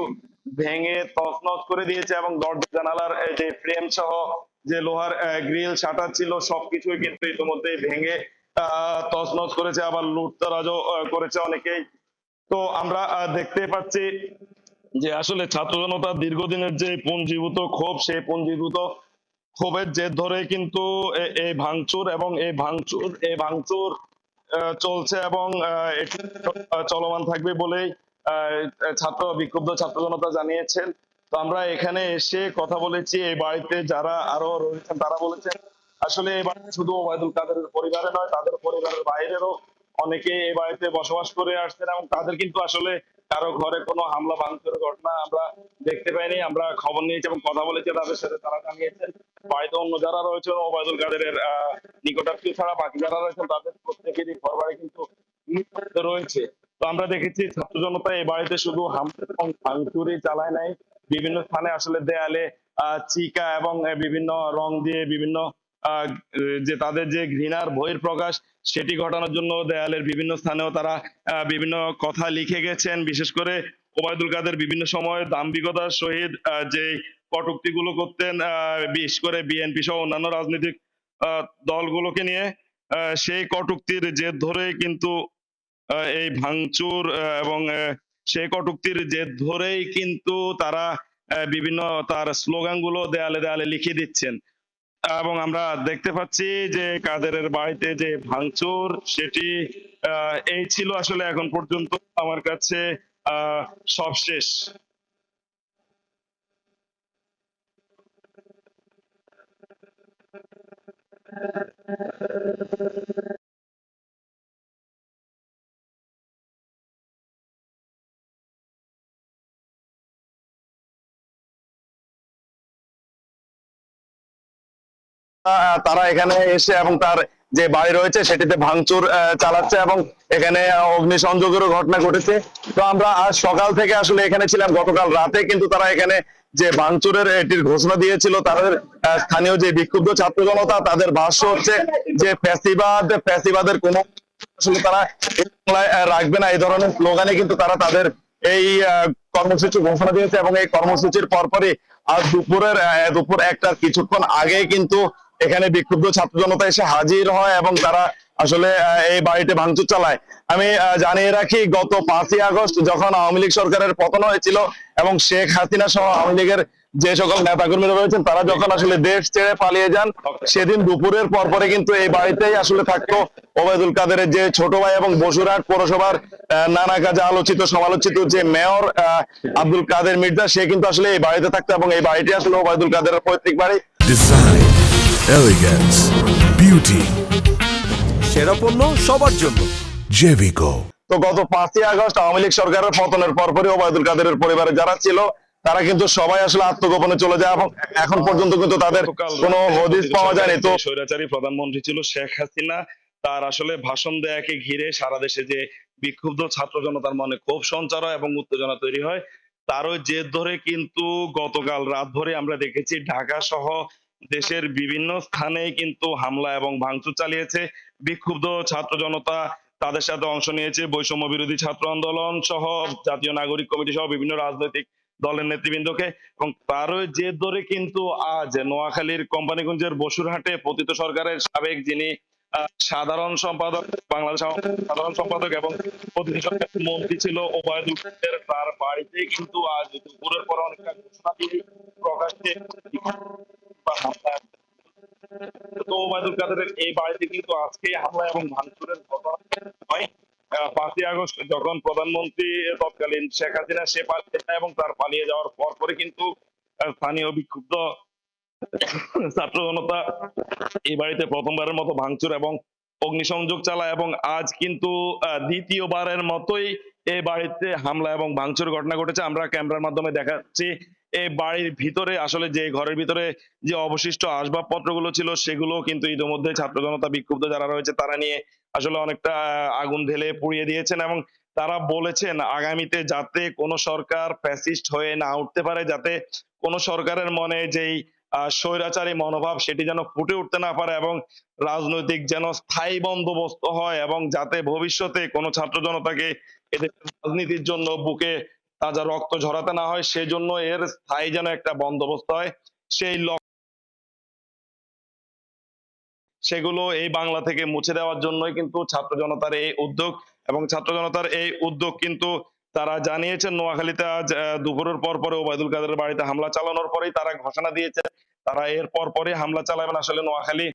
ভেঙে তছনছ করে দিয়েছে এবং দরজা জানালার যে ফ্রেম সহ যে লোহার গ্রিল শাটার ছিল সবকিছুই কিন্তু ইতিমধ্যে ভেঙে তছনছ করেছে, আবার লুটতরাজও করেছে অনেকেই। তো আমরা দেখতে পাচ্ছি যে আসলে ছাত্র জনতার দীর্ঘদিনের যে পুঞ্জীভূত ক্ষোভ, সেই পুঞ্জীভূত ক্ষোভের জের ধরে কিন্তু এই ভাঙচুর এবং এই ভাঙচুর চলছে এবং এটি চলমান থাকবে বলেই বিক্ষুব্ধ ছাত্র জনতা জানিয়েছেন। তো আমরা এখানে এসে কথা বলেছি এই বাড়িতে যারা আরো রয়েছেন, তারা বলেছেন আসলে এই বাড়িতে শুধু ওবায়দুল কাদেরের পরিবারে নয়, তাদের পরিবারের বাইরেরও অনেকে এই বাড়িতে বসবাস করে আসছেন এবং তাদের কিন্তু আসলে কারো ঘরে কোনো হামলা ভাঙচুরের ঘটনা আমরা দেখতে পাইনি। আমরা খবর নিয়েছি এবং কথা বলেছি তাদের সাথে, তারা জানিয়েছেন বাড়িতে অন্য যারা রয়েছেন ওবায়দুল কাদেরের নিকটাত্মীয় ছাড়া বাকি যারা রয়েছেন তাদের প্রত্যেকেরই ঘর বাড়ি কিন্তু নিরাপদে রয়েছে। তো আমরা দেখেছি ছাত্র জনতা এই বাড়িতে শুধু হামলা এবং ভাঙচুরই চালায় নাই, বিভিন্ন স্থানে আসলে দেয়ালে চিকা এবং বিভিন্ন রং দিয়ে বিভিন্ন আহ যে তাদের যে ঘৃণার বহির প্রকাশ সেটি ঘটানোর জন্য দেয়ালের বিভিন্ন স্থানেও তারা বিভিন্ন কথা লিখে গেছেন। বিশেষ করে ওবায়দুল কাদের বিভিন্ন সময় দাম্ভিকতার সহিত যে কটূক্তি গুলো করতেন, বিশেষ করে বিএনপি সহ অন্যান্য রাজনৈতিক আহ, দলগুলোকে নিয়ে, সেই কটূক্তির জের ধরে কিন্তু এই ভাঙচুর এবং সেই কটূক্তির জের ধরেই কিন্তু তারা বিভিন্ন তার স্লোগান গুলো দেয়ালে দেয়ালে লিখে দিচ্ছেন। এবং আমরা দেখতে পাচ্ছি যে কাদেরের বাড়িতে যে ভাঙচুর সেটি এই ছিল আসলে এখন পর্যন্ত আমার কাছে আহ সবশেষ। তারা এখানে এসে এবং তার যে বাড়ি রয়েছে সেটিতে ভাঙচুর চালাচ্ছে এবং এখানে অগ্নিসংযোগেরও ঘটনা ঘটেছে। তো আমরা আজ সকাল থেকে আসলে এখানে ছিলাম, গতকাল রাতে কিন্তু তারা এখানে যে ভাঙচুরের এটির ঘোষণা দিয়েছিল তাদের স্থানীয় যে বিক্ষুব্ধ ছাত্র জনতা, তাদের ভাষ্য হচ্ছে যে ফ্যাসিবাদের কোন আসলে তারা বাংলায় রাখবে না, এই ধরনের স্লোগানে কিন্তু তারা তাদের এই কর্মসূচি ঘোষণা দিয়েছে এবং এই কর্মসূচির পরপরই আজ দুপুর একটার কিছুক্ষণ আগে কিন্তু এখানে বিক্ষুব্ধ ছাত্র জনতা এসে হাজির হয় এবং তারা আসলে এই বাড়িতে ভাঙচুর চালায়। আমি জানিয়ে রাখি, গত 5ই আগস্ট যখন আওয়ামী লীগ সরকারের পতন হয়েছিল এবং শেখ হাসিনা সহ আওয়ামী লীগের যে সকল নেতাকর্মীরা রয়েছেন তারা যখন আসলে দেশ ছেড়ে পালিয়ে যান, সেদিন দুপুরের পরে কিন্তু এই বাড়িতেই আসলে থাকতো ওবায়দুল কাদেরের যে ছোট ভাই এবং বসুরহাট পৌরসভার নানা কাজে আলোচিত সমালোচিত যে মেয়র আব্দুল কাদের মির্জা, সে কিন্তু আসলে এই বাড়িতে থাকতো এবং এই বাড়িটি আসলে ওবায়দুল কাদেরের পৈতৃক বাড়ি। ডিজাইন, এলিগেন্স, বিউটি, সেরা পণ্য সবার জন্য জেভিকো। তো গত 5ই আগস্ট আওয়ামী লীগ সরকারের পতনের পরপরই ওবায়দুল কাদেরের পরিবারে যারা ছিল তারা কিন্তু সবাই আসলে আত্মগোপনে চলে যায় এবং এখন পর্যন্ত কিন্তু তাদের কোনো হদিস পাওয়া যায়নি। তো স্বৈরাচারী প্রধানমন্ত্রী ছিল শেখ হাসিনা, তার আসলে ভাষণ দেয়াকে ঘিরে সারা দেশে যে বিক্ষুব্ধ ছাত্র জনতার মনে ক্ষোভ সঞ্চার হয় এবং উত্তেজনা তৈরি হয়, তারও জের ধরে কিন্তু গতকাল রাত ভরে আমরা দেখেছি ঢাকা সহ দেশের বিভিন্ন স্থানে কিন্তু হামলা এবং ভাঙচুর চালিয়েছে বিক্ষুব্ধ ছাত্র জনতা। তাদের সাথে অংশ নিয়েছে বৈষম্য বিরোধী ছাত্র আন্দোলন সহ জাতীয় নাগরিক কমিটি সহ বিভিন্ন রাজনৈতিক দলের নেতৃবৃন্দকে, এবং তারই জের ধরে কিন্তু আজ নোয়াখালীর কোম্পানিগঞ্জের বসুরহাটে পতিত সরকারের সাবেক যিনি সাধারণ সম্পাদক, বাংলাদেশ সাধারণ সম্পাদক এবং প্রতিনিধি সরকারের মন্ত্রী ছিল ওবায়দুল কাদের, তার বাড়িতে কিন্তু আজ দুপুরের পর অনেকটা ঘোষণা দিয়ে প্রকাশ্যে হামলা। তো ওবায়দুল কাদেরের এই বাড়িতে কিন্তু আজকে হামলা এবং ভাঙচুরের ঘটনা হয়। 5ই আগস্ট যখন প্রধানমন্ত্রী তৎকালীন শেখ হাসিনা সে পালিয়ে যায় এবং তার পালিয়ে যাওয়ার পরে কিন্তু স্থানীয় বিক্ষুব্ধ ছাত্র জনতা এই বাড়িতে প্রথমবারের মতো ভাঙচুর এবং অগ্নিসংযোগ চালায় এবং আজ কিন্তু দ্বিতীয়বারের মতোই এই বাড়িতে হামলা এবং ভাঙচুর ঘটনা ঘটেছে। আমরা ক্যামেরার মাধ্যমে দেখাচ্ছি এই বাড়ির ভিতরে আসলে যে ঘরের ভিতরে যে অবশিষ্ট আসবাবপত্রগুলো ছিল সেগুলো কিন্তু ইতিমধ্যে ছাত্র জনতা বিক্ষুব্ধ যারা রয়েছে তারা নিয়ে আসলে অনেকটা আগুন ঢেলে পুড়িয়ে দিয়েছেন এবং তারা বলেছেন আগামীতে যাতে কোনো সরকার ফ্যাসিস্ট হয়ে না উঠতে পারে, যাতে কোনো সরকারের মনে যেই স্বৈরাচারী মনোভাব সেটি যেন ফুটে উঠতে না পারে এবং রাজনৈতিক যেন স্থায়ী বন্দোবস্ত হয় এবং যাতে ভবিষ্যতে কোনো ছাত্র জনতাকে এদের রাজনীতির জন্য বুকে তাজা রক্ত ঝরাতে না হয়, সেজন্য এর স্থায়ী যেন একটা বন্দোবস্ত হয়। সেই সেগুলো এই বাংলা থেকে মুছে দেওয়ার জন্যই কিন্তু ছাত্র জনতার এই উদ্যোগ এবং ছাত্র জনতার এই উদ্যোগ কিন্তু তারা জানিয়েছেন নোয়াখালীতে আজ দুপুরের পর পরে ওবায়দুল কাদেরের বাড়িতে হামলা চালানোর পরেই তারা ঘোষণা দিয়েছে তারা এর পর পরই হামলা চালাবেন। আসলে নোয়াখালী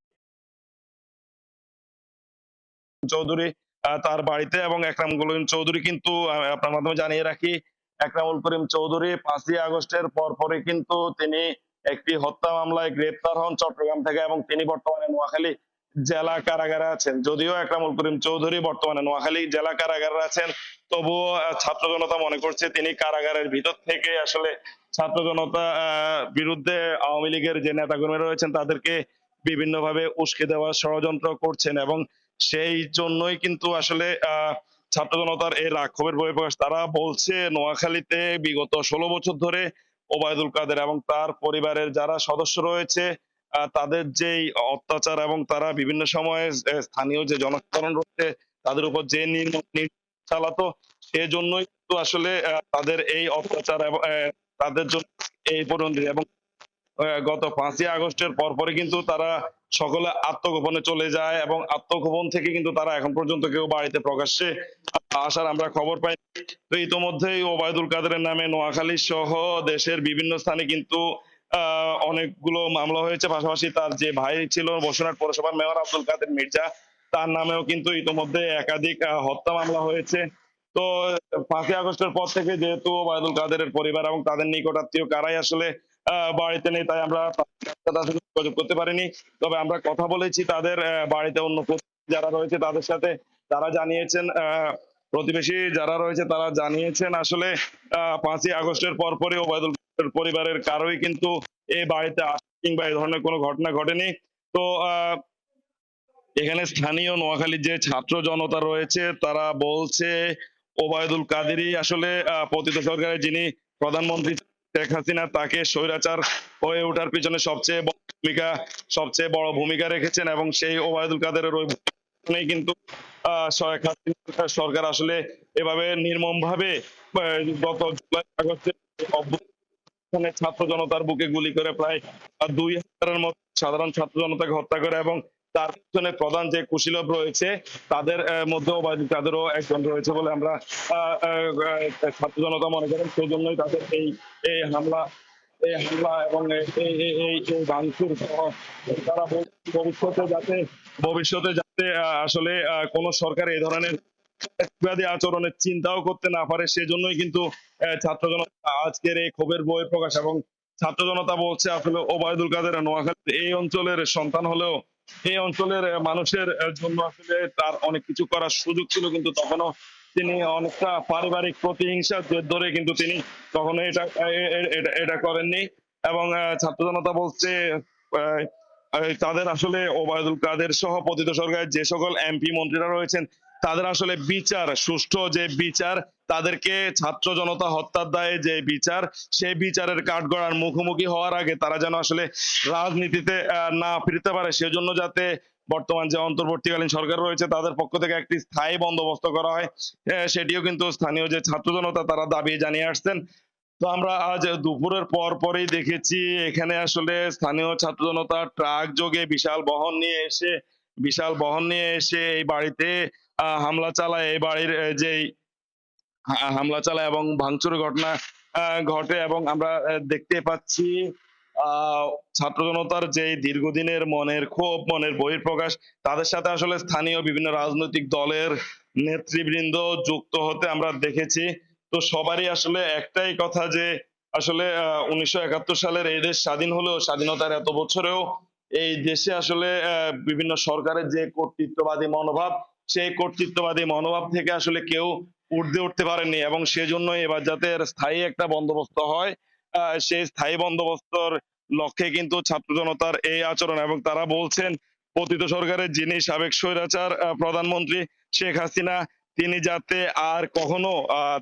চৌধুরী তার বাড়িতে এবং একরামুল করিম চৌধুরী কিন্তু আপনার মাধ্যমে জানিয়ে রাখি একরামুল করিম চৌধুরী 5ই আগস্টের পরপরই কিন্তু তিনি একটি হত্যা মামলায় গ্রেপ্তার হন চট্টগ্রাম থেকে এবং তিনি বর্তমানে নোয়াখালী জেলা কারাগারে আছেন। যদিও একরামুল করিম চৌধুরী বর্তমানে নোয়াখালী জেলা কারাগারে আছেন, তবুও ছাত্র জনতা মনে করছে তিনি কারাগারের ভিতর থেকে আসলে ছাত্র জনতা বিরুদ্ধে আওয়ামী লীগের যে নেতাকর্মী রয়েছেন তাদেরকে বিভিন্নভাবে উস্কে দেওয়ার ষড়যন্ত্র করছেন এবং সেই জন্যই কিন্তু আসলে ছাত্র জনতার এই রাক্ষসের বহিঃপ্রকাশ। তারা বলছে নোয়াখালীতে বিগত 16 বছর ধরে ওবায়দুল কাদের এবং তার পরিবারের যারা সদস্য রয়েছে তাদের যেই অত্যাচার এবং তারা বিভিন্ন সময়ে স্থানীয় যে জনসাধারণ রয়েছে তাদের উপর যে নির্মম চালাতো, সেজন্যই কিন্তু আসলে তাদের এই অত্যাচার এবং তাদের জন্য এই পরিণতি এবং গত 5ই আগস্টের পরপরই কিন্তু তারা সকলে আত্মগোপনে চলে যায় এবং আত্মগোপন থেকে কিন্তু তারা এখন পর্যন্ত কেউ বাড়িতে প্রকাশ্যে আসার আমরা খবর পাই। তো ইতোমধ্যেই ওবায়দুল কাদেরের নামে নোয়াখালী সহ দেশের বিভিন্ন স্থানে কিন্তু অনেকগুলো মামলা হয়েছে। পাশাপাশি তার যে ভাই ছিল বসুরহাট পৌরসভার মেয়র আব্দুল কাদের মির্জা, তার নামেও কিন্তু ইতোমধ্যে একাধিক হত্যা মামলা হয়েছে। তো 5ই আগস্টের পর থেকে যেহেতু ওবায়দুল কাদেরের পরিবার এবং তাদের নিকটাত্মীয় কারাই আসলে বাড়িতে নেই, তাই আমরা তাদের সাথে যোগাযোগ করতে পারিনি। তবে আমরা কথা বলেছি তাদের বাড়িতে অন্য প্রতিবেশী যারা রয়েছে তাদের সাথে, তারা জানিয়েছেন প্রতিবেশী যারা রয়েছে তারা জানিয়েছেন আসলে 5ই আগস্টের পরপরই ওবায়দুল কাদেরের পরিবারের কারোই কিন্তু এই বাড়িতে আসা কিংবা এই ধরনের কোনো ঘটনা ঘটেনি। তো এখানে স্থানীয় নোয়াখালীর যে ছাত্র জনতা রয়েছে তারা বলছে ওবায়দুল কাদেরই আসলে পতিত সরকারের যিনি প্রধানমন্ত্রী শেখ হাসিনা তাকে স্বৈরাচার হয়ে ওঠার পিছনে সবচেয়ে বড় ভূমিকা রেখেছেন এবং সেই ওবায়দুল কাদেরের ওই ভূমিকায় কিন্তু শেখ হাসিনা সরকার আসলে এভাবে নির্মম ভাবে গত জুলাই আগস্টে ছাত্র জনতার বুকে গুলি করে প্রায় 2000-এর মতো সাধারণ ছাত্র জনতাকে হত্যা করে এবং তার পিছনে প্রধান যে কুশীলব রয়েছে তাদের মধ্যে ওবায়দুল কাদেরও একজন রয়েছে বলে আমরা ছাত্র জনতা মনে করেন। সেই জন্যই তাদের এই হামলা এবং এই ভাঙচুর সহ তারা ভবিষ্যতে যাতে আসলে কোন সরকার এই ধরনের ফ্যাসিবাদী আচরণের চিন্তাও করতে না পারে, সেজন্যই কিন্তু ছাত্র জনতা আজকের এই ক্ষোভের বহিঃপ্রকাশ। এবং ছাত্র জনতা বলছে আসলে ওবায়দুল কাদের নোয়াখালী এই অঞ্চলের সন্তান হলেও এই অঞ্চলের মানুষের জন্য আসলে তার অনেক কিছু করার সুযোগ ছিল, কিন্তু তখনও তিনি অনেকটা পারিবারিক প্রতিহিংসার জের ধরে কিন্তু তিনি কখনো এটা করেননি। এবং ছাত্র জনতা বলছে আহ, তাদের আসলে ওবায়দুল কাদের সহ পতিত সরকারের যে সকল এমপি মন্ত্রীরা রয়েছেন তাদের আসলে বিচার, সুষ্ঠু যে বিচার, তাদেরকে ছাত্র জনতা হত্যার দায়ে যে বিচার, সেই বিচারের কাঠগড়ার মুখোমুখি হওয়ার আগে তারা যেন আসলে রাজনীতিতে না ফিরতে পারে, সেজন্য যাতে বর্তমান যে অন্তর্বর্তীকালীন সরকার রয়েছে তাদের পক্ষ থেকে একটি স্থায়ী বন্দোবস্ত করা হয়, সেটিও কিন্তু স্থানীয় যে ছাত্র জনতা তারা দাবি জানিয়ে আসছেন। তো আমরা আজ দুপুরের পর পরই দেখেছি এখানে আসলে স্থানীয় ছাত্র জনতা ট্রাক যোগে বিশাল বহন নিয়ে এসে এই বাড়িতে হামলা চালায়, এই বাড়ির যেই হামলা চালায় এবং ভাঙচুরের ঘটনা ঘটে। এবং আমরা দেখতে পাচ্ছি ছাত্র জনতার যে দীর্ঘদিনের মনের ক্ষোভ, মনের বহিঃপ্রকাশ, তাদের সাথে আসলে স্থানীয় বিভিন্ন রাজনৈতিক দলের নেতৃবৃন্দ যুক্ত হতে আমরা দেখেছি। তো সবারই আসলে একটাই কথা যে আসলে 1971 সালের এই দেশ স্বাধীন হলেও স্বাধীনতার এত বছরেও এই দেশে আসলে বিভিন্ন সরকারের যে কর্তৃত্ববাদী মনোভাব, সেই কর্তৃত্ববাদী মনোভাব থেকে আসলে কেউ ঊর্ধ্বে উঠতে পারেননি, এবং সেজন্য এবার যাতে এর স্থায়ী একটা বন্দোবস্ত হয়, সেই স্থায়ী বন্দোবস্তর লক্ষ্যে কিন্তু ছাত্র জনতার এই আচরণ। এবং তারা বলছেন পতিত সরকারের যিনি সাবেক স্বৈরাচার প্রধানমন্ত্রী শেখ হাসিনা, তিনি যাতে আর কখনো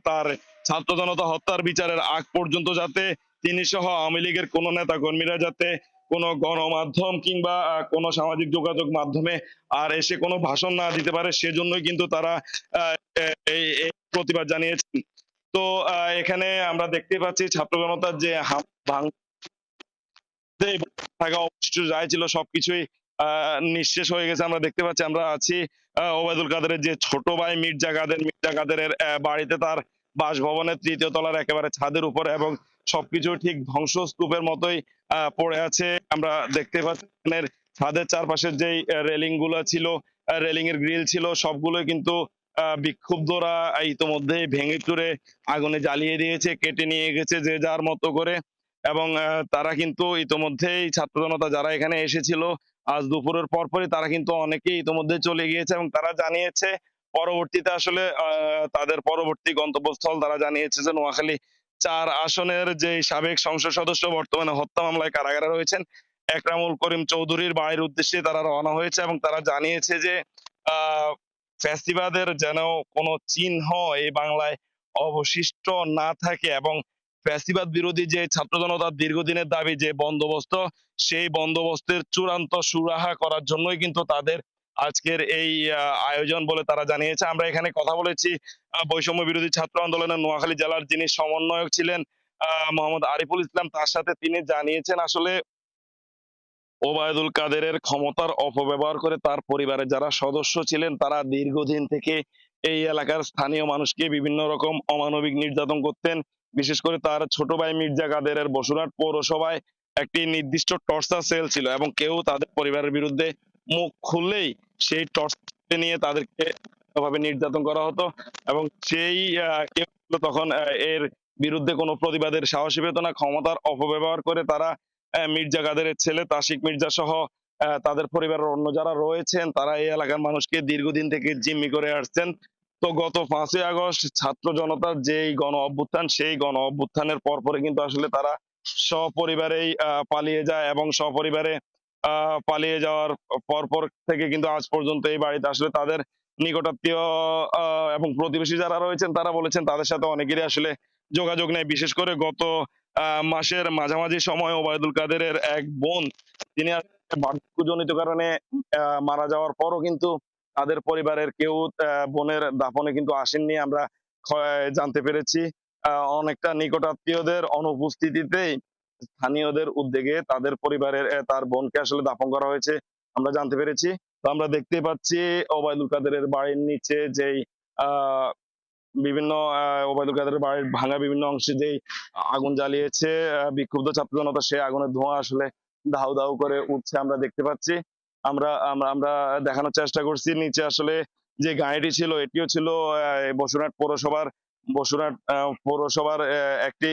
তার ছাত্র জনতা হত্যার বিচারের আগ পর্যন্ত যাতে তিনি সহ আওয়ামী লীগের কোনো নেতা কর্মীরা যাতে কোনো গণমাধ্যম কিংবা কোনো সামাজিক যোগাযোগ মাধ্যমে আর এসে কোনো ভাষণ না দিতে পারে, সেজন্যই কিন্তু তারা এই প্রতিবাদ জানিয়েছেন। তো এখানে আমরা দেখতে পাচ্ছি ছাত্র জনতার যে থাকা অবশিষ্ট যাই ছিল সবকিছুই নিঃশেষ হয়ে গেছে। আমরা দেখতে পাচ্ছি, আমরা আছি ওবায়দুল কাদেরের যে ছোট ভাই মির্জা কাদেরের বাড়িতে, তার বাসভবনের ৩য় তলার একেবারে ছাদের উপরে, এবং সবকিছু ঠিক ধ্বংসস্তূপের মতোই পড়ে আছে। আমরা দেখতে পাচ্ছি এখানের ছাদের চারপাশের যেই রেলিং গুলো ছিল, রেলিং এর গ্রিল ছিল, সবগুলোই কিন্তু বিক্ষুব্ধরা ইতোমধ্যেই ভেঙে চুরে আগুনে জ্বালিয়ে দিয়েছে, কেটে নিয়ে গেছে যে যার মতো করে। এবং তারা কিন্তু ইতোমধ্যেই ছাত্র জনতা যারা এখানে এসেছিল আজ দুপুরের পরপরই তারা কিন্তু অনেকেই ইতোমধ্যে চলে গিয়েছে, এবং তারা জানিয়েছে পরবর্তীতে আসলে তাদের পরবর্তী গন্তব্যস্থল তারা জানিয়েছে যে নোয়াখালী ৪ আসনের যে সাবেক সংসদ সদস্য বর্তমানে হত্যা মামলায় কারাগারে রয়েছেন একরামুল করিম চৌধুরীর বাড়ির উদ্দেশ্যে তারা রওনা হয়েছে। এবং তারা জানিয়েছে যে আহ ফ্যাসিবাদের যেন কোনো চিহ্ন এই বাংলায় অবশিষ্ট না থাকে, এবং ফ্যাসিবাদ বিরোধী যে ছাত্র জনতার দীর্ঘদিনের দাবি যে বন্দোবস্ত, সেই বন্দোবস্তের চূড়ান্ত সুরাহা করার জন্যই কিন্তু তাদের আজকের এই আয়োজন বলে তারা জানিয়েছে। আমরা এখানে কথা বলেছি বৈষম্য বিরোধী ছাত্র আন্দোলনের নোয়াখালী জেলার যিনি সমন্বয়ক ছিলেন মোহাম্মদ আরিফুল ইসলাম, তার সাথে তিনি জানিয়েছেন আসলে ওবায়দুল কাদেরের ক্ষমতার অপব্যবহার করে তার পরিবারের যারা সদস্য ছিলেন তারা দীর্ঘদিন থেকে এই এলাকার স্থানীয় মানুষকে বিভিন্ন রকম অমানবিক নির্যাতন করতেন। বিশেষ করে তার ছোট ভাই মির্জা কাদেরের বসুরহাট পৌরসভায় একটি নির্দিষ্ট টর্চার সেল ছিল, এবং কেউ তাদের পরিবারের বিরুদ্ধে মুখ খুললেই সেই টর্চার নিয়ে তাদেরকে ভাবে নির্যাতন করা হতো, এবং সেই কেউ তখন এর বিরুদ্ধে কোনো প্রতিবাদের সাহসী পেত না। ক্ষমতার অপব্যবহার করে তারা মির্জা কাদেরের ছেলে তাসিক মির্জা সহ তাদের পরিবারের অন্য যারা রয়েছেন তারা এই এলাকার মানুষকে দীর্ঘদিন থেকে জিম্মি করে আসছেন। তো গত 5ই আগস্ট ছাত্র জনতার যেই গণ অভ্যুত্থান, সেই গণ অভ্যুত্থানের পরপরে কিন্তু আসলে তারা সপরিবারেই পালিয়ে যায়, এবং সপরিবারে পালিয়ে যাওয়ার পরপর থেকে কিন্তু আজ পর্যন্ত এই বাড়িতে আসলে তাদের নিকটাত্মীয় এবং প্রতিবেশী যারা রয়েছেন তারা বলেছেন তাদের সাথে অনেকেরই আসলে যোগাযোগ নেই। বিশেষ করে গত মাসের মাঝামাঝি সময় ওবায়দুল কাদেরের এক বোন, তিনি বার্ধক্যজনিত কারণে মারা যাওয়ার পরও কিন্তু তাদের পরিবারের কেউ বোনের দাফনে কিন্তু আসেননি। আমরা জানতে পেরেছি অনেকটা নিকটাত্মীয়দের অনুপস্থিতিতেই স্থানীয়দের উদ্যোগে তাদের পরিবারের তার বোনকে আসলে দাফন করা হয়েছে আমরা জানতে পেরেছি। তো আমরা দেখতে পাচ্ছি ওবায়দুল কাদেরের বাড়ির নিচে যেই আহ বিভিন্ন ওবায়দুল কাদেরের বাড়ির ভাঙা বিভিন্ন অংশে যেই আগুন জ্বালিয়েছে বিক্ষুব্ধ ছাত্র জনতা, সেই আগুনের ধোঁয়া আসলে দাউ দাউ করে উঠছে আমরা দেখতে পাচ্ছি। আমরা আমরা আমরা দেখানোর চেষ্টা করছি নিচে আসলে যে গাড়িটি ছিল এটিও ছিল বসুরহাট পৌরসভার একটি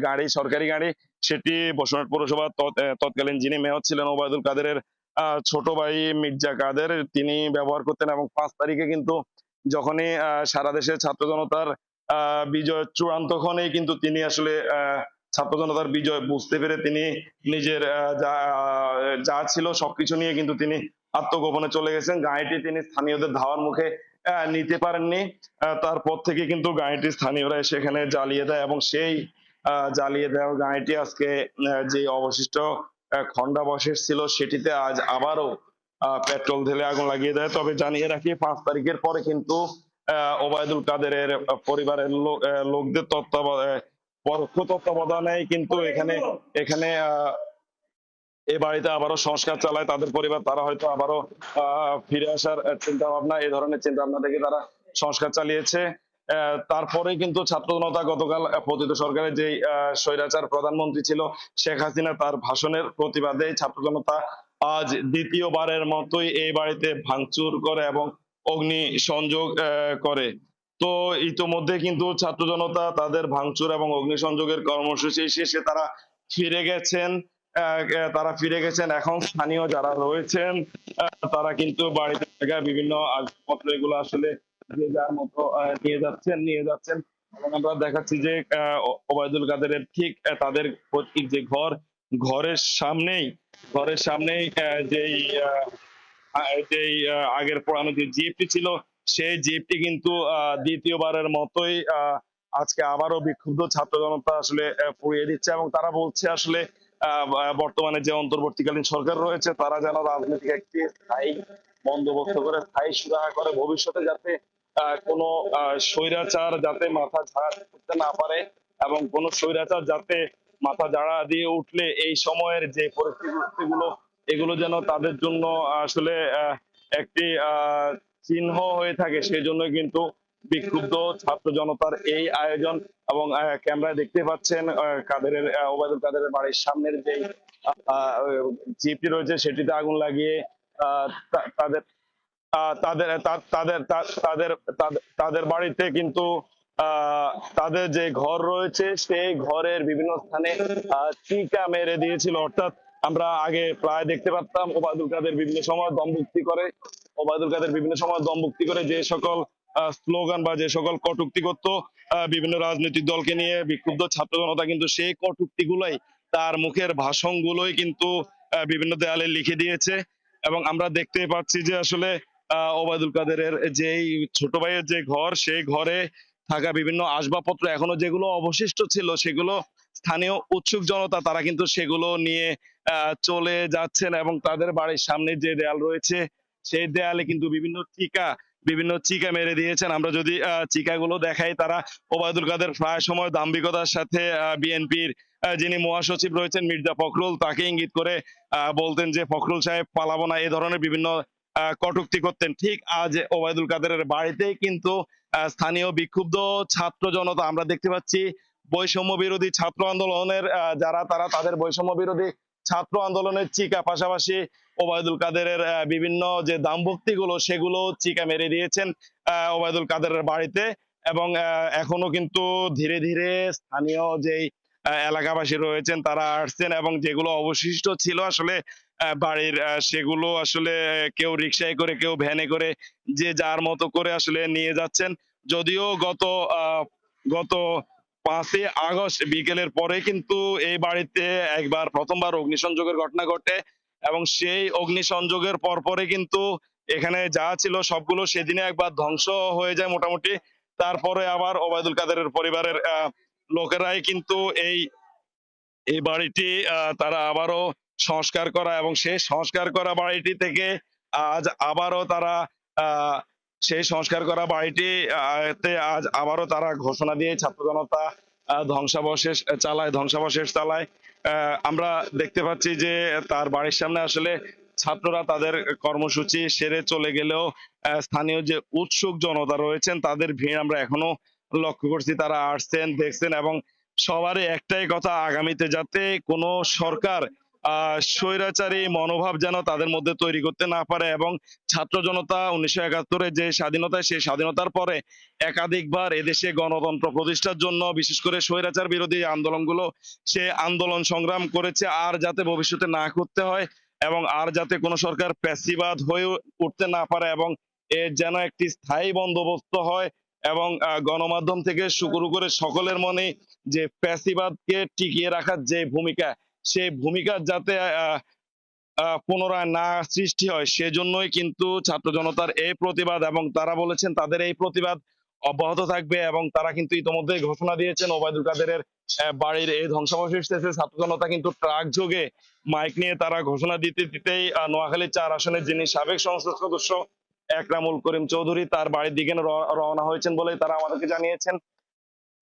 গাড়ি, সরকারি গাড়ি। সেটি বসুরহাট পৌরসভার তৎকালীন যিনি মেয়র ছিলেন ওবায়দুল কাদেরের ছোট ভাই মির্জা কাদের তিনি ব্যবহার করতেন। এবং 5 তারিখে কিন্তু যখনই সারা দেশে ছাত্র জনতার বিজয় চূড়ান্ত ক্ষণেই কিন্তু তিনি আসলে ছাত্র জনতার বিজয় বুঝতে পেরে তিনি নিজের যা ছিল সবকিছু নিয়ে কিন্তু তিনি আত্মগোপনে চলে গেছেন। গাড়িটি তিনি স্থানীয়দের ধাওয়ার মুখে নিতে পারেননি। তারপর থেকে কিন্তু গাড়িটি স্থানীয়রা এসে এখানে জ্বালিয়ে দেয়, এবং সেই জ্বালিয়ে দেওয়া গাড়িটি আজকে যে অবশিষ্ট খন্ডাবশেষ ছিল সেটিতে আজ আবারও পেট্রোল ঢেলে আগুন লাগিয়ে দেয়। তবে জানিয়ে রাখি 5 তারিখের পরে কিন্তু ওবায়দুল কাদেরের পরিবারের লোকদের পরোক্ষ তত্ত্বাবধানে কিন্তু এখানে এখানে এ বাড়িতে আবারও সংস্কার চালায় তাদের পরিবার। তারা হয়তো আবারও ফিরে আসার চিন্তা ভাবনা, এই ধরনের চিন্তা ভাবনা থেকে তারা সংস্কার চালিয়েছে। তারপরে কিন্তু ছাত্র জনতা গতকাল পতিত সরকারের যে স্বৈরাচার প্রধানমন্ত্রী ছিল শেখ হাসিনা, তার ভাষণের প্রতিবাদে ছাত্র জনতা আজ দ্বিতীয়বারের মতোই এই বাড়িতে ভাঙচুর করে এবং অগ্নি সংযোগ করে। তো ইতোমধ্যে কিন্তু ছাত্র জনতা তাদের ভাঙচুর এবং অগ্নিসংযোগের কর্মসূচি শেষে তারা ফিরে গেছেন। এখন স্থানীয় যারা রয়েছেন তারা কিন্তু বাড়িতে থাকা বিভিন্ন আসবাবপত্র এগুলো আসলে যে যার মতো নিয়ে যাচ্ছেন এবং আমরা দেখাচ্ছি যে ওবায়দুল কাদেরের ঠিক তাদের ঠিক যে ঘরের সামনেই যেই আগের পুরানো যে জিপটি ছিল সেই জিপটি কিন্তু দ্বিতীয়বারের মতোই আজকে আবারও বিক্ষুব্ধ ছাত্র জনতা আসলে পুড়িয়ে দিচ্ছে এবং তারা বলছে আসলে বর্তমানে যে অন্তর্বর্তীকালীন সরকার রয়েছে তারা যেন রাজনৈতিক একটি স্থায়ী বন্দোবস্ত করে স্থায়ী সুরাহা করে ভবিষ্যতে যাতে কোনো স্বৈরাচার যাতে মাথা ঝাড় করতে না পারে এবং কোনো স্বৈরাচার যাতে মাথা ঝাড়া দিয়ে উঠলে এই সময়ের যে পরিস্থিতিগুলো এগুলো যেন তাদের জন্য আসলে একটি চিহ্ন হয়ে থাকে সেই জন্য কিন্তু বিক্ষুব্ধ ছাত্র জনতার এই আয়োজন এবং ক্যামেরায় দেখতে পাচ্ছেন ওবায়দুল কাদেরের বাড়ির সামনের যে জিপটি রয়েছে সেটিতে আগুন লাগিয়ে তাদের তাদের তাদের তাদের তাদের বাড়িতে কিন্তু তাদের যে ঘর রয়েছে সেই ঘরের বিভিন্ন স্থানে চিকা মেরে দিয়েছিল অর্থাৎ আমরা আগে প্রায় দেখতে পারতাম ওবায়দুল কাদের বিভিন্ন সময় দমভুক্তি করে যে সকল স্লোগান বা যে সকল কটূক্তি করত বিভিন্ন রাজনৈতিক দলকে নিয়ে বিক্ষুব্ধ ছাত্র জনতা কিন্তু সেই কটূক্তি গুলোই তার মুখের ভাষণ গুলোই কিন্তু বিভিন্ন দেয়ালে লিখে দিয়েছে এবং আমরা দেখতে পাচ্ছি যে আসলে ওবায়দুল কাদেরের যেই ছোট ভাইয়ের যে ঘর সেই ঘরে থাকা বিভিন্ন আসবাবপত্র এখনো যেগুলো অবশিষ্ট ছিল সেগুলো স্থানীয় উৎসুক জনতা তারা কিন্তু সেগুলো নিয়ে চলে যাচ্ছেন এবং তাদের বাড়ির সামনে যে দেয়াল রয়েছে সেই দেয়ালে কিন্তু বিভিন্ন চিকা মেরে দিয়েছেন আমরা যদি চিকাগুলো দেখাই তারা ওবায়দুল কাদের প্রায় সময় দাম্ভিকতার সাথে বিএনপির যিনি মহাসচিব রয়েছেন মির্জা ফখরুল তাকে ইঙ্গিত করে বলতেন যে ফখরুল সাহেব পালাবো না এই ধরনের বিভিন্ন কটূক্তি করতেন ঠিক আজ ওবায়দুল কাদেরের বাড়িতেই কিন্তু স্থানীয় বিক্ষুব্ধ ছাত্র জনতা আমরা দেখতে পাচ্ছি বৈষম্য বিরোধী ছাত্র আন্দোলনের যারা তারা তাদের বৈষম্য বিরোধী ছাত্র আন্দোলনের চিকা পাশাপাশি ওবায়দুল কাদেরের বিভিন্ন যে দাম্ভক্তি গুলো সেগুলো চিকা মেরে দিয়েছেন ওবায়দুল কাদেরের বাড়িতে এবং এখনো কিন্তু ধীরে ধীরে স্থানীয় যেই এলাকাবাসী রয়েছেন তারা আসছেন এবং যেগুলো অবশিষ্ট ছিল আসলে বাড়ির সেগুলো আসলে কেউ রিক্সায় করে কেউ ভ্যানে করে যে যার মতো করে আসলে নিয়ে যাচ্ছেন যদিও গত 5ই আগস্ট বিকেলের পরে কিন্তু এই বাড়িতে প্রথমবার অগ্নিসংযোগের ঘটনা ঘটে এবং সেই অগ্নিসংযোগের পরে কিন্তু এখানে যা ছিল সবগুলো সেদিনে একবার ধ্বংস হয়ে যায় মোটামুটি তারপরে আবার ওবায়দুল কাদেরের পরিবারের লোকেরাই কিন্তু এই এই বাড়িটি তারা আবারও সংস্কার করা এবং সেই সংস্কার করা বাড়িটি থেকে আজ আবারও তারা আহ সেই সংস্কার করা বাড়িটি তে আজ আবারও তারা ঘোষণা দিয়ে ছাত্র জনতা ধ্বংসাবশেষ চালায় আমরা দেখতে পাচ্ছি যে তার বাড়ির সামনে আসলে ছাত্ররা তাদের কর্মসূচি সেরে চলে গেলেও স্থানীয় যে উৎসুক জনতা রয়েছেন তাদের ভিড় আমরা এখনো লক্ষ্য করছি তারা আসছেন দেখছেন এবং সবারই একটাই কথা আগামীতে যাতে কোনো সরকার স্বৈরাচারী মনোভাব যেন তাদের মধ্যে তৈরি করতে না পারে এবং ছাত্র জনতা 1971-এ যে স্বাধীনতা সেই স্বাধীনতার পরে একাধিকবার এদেশে গণতন্ত্র প্রতিষ্ঠার জন্য বিশেষ করে স্বৈরাচার বিরোধী আন্দোলনগুলো সে আন্দোলন সংগ্রাম করেছে আর যাতে ভবিষ্যতে না করতে হয় এবং আর যাতে কোনো সরকার প্যাসিবাদ হয়ে উঠতে না পারে এবং এর যেন একটি স্থায়ী বন্দোবস্ত হয় এবং গণমাধ্যম থেকে শুরু করে সকলের মনে যে প্যাসিবাদকে টিকিয়ে রাখার যে ভূমিকা সেই ভূমিকা যাতে পুনরায় না সৃষ্টি হয় সেজন্যই কিন্তু ছাত্র জনতার এই প্রতিবাদ এবং তারা বলেছেন তাদের এই প্রতিবাদ অব্যাহত থাকবে এবং তারা কিন্তু ইতোমধ্যে ঘোষণা দিয়েছেন ওবায়দুল কাদেরের বাড়ির এই ধ্বংসাবশেষ শেষে ছাত্র জনতা কিন্তু ট্রাক যোগে মাইক নিয়ে তারা ঘোষণা দিতেই নোয়াখালী 4 আসনের যিনি সাবেক সংসদ সদস্য একরামুল করিম চৌধুরী তার বাড়ির দিকে রওনা হয়েছেন বলে তারা আমাদেরকে জানিয়েছেন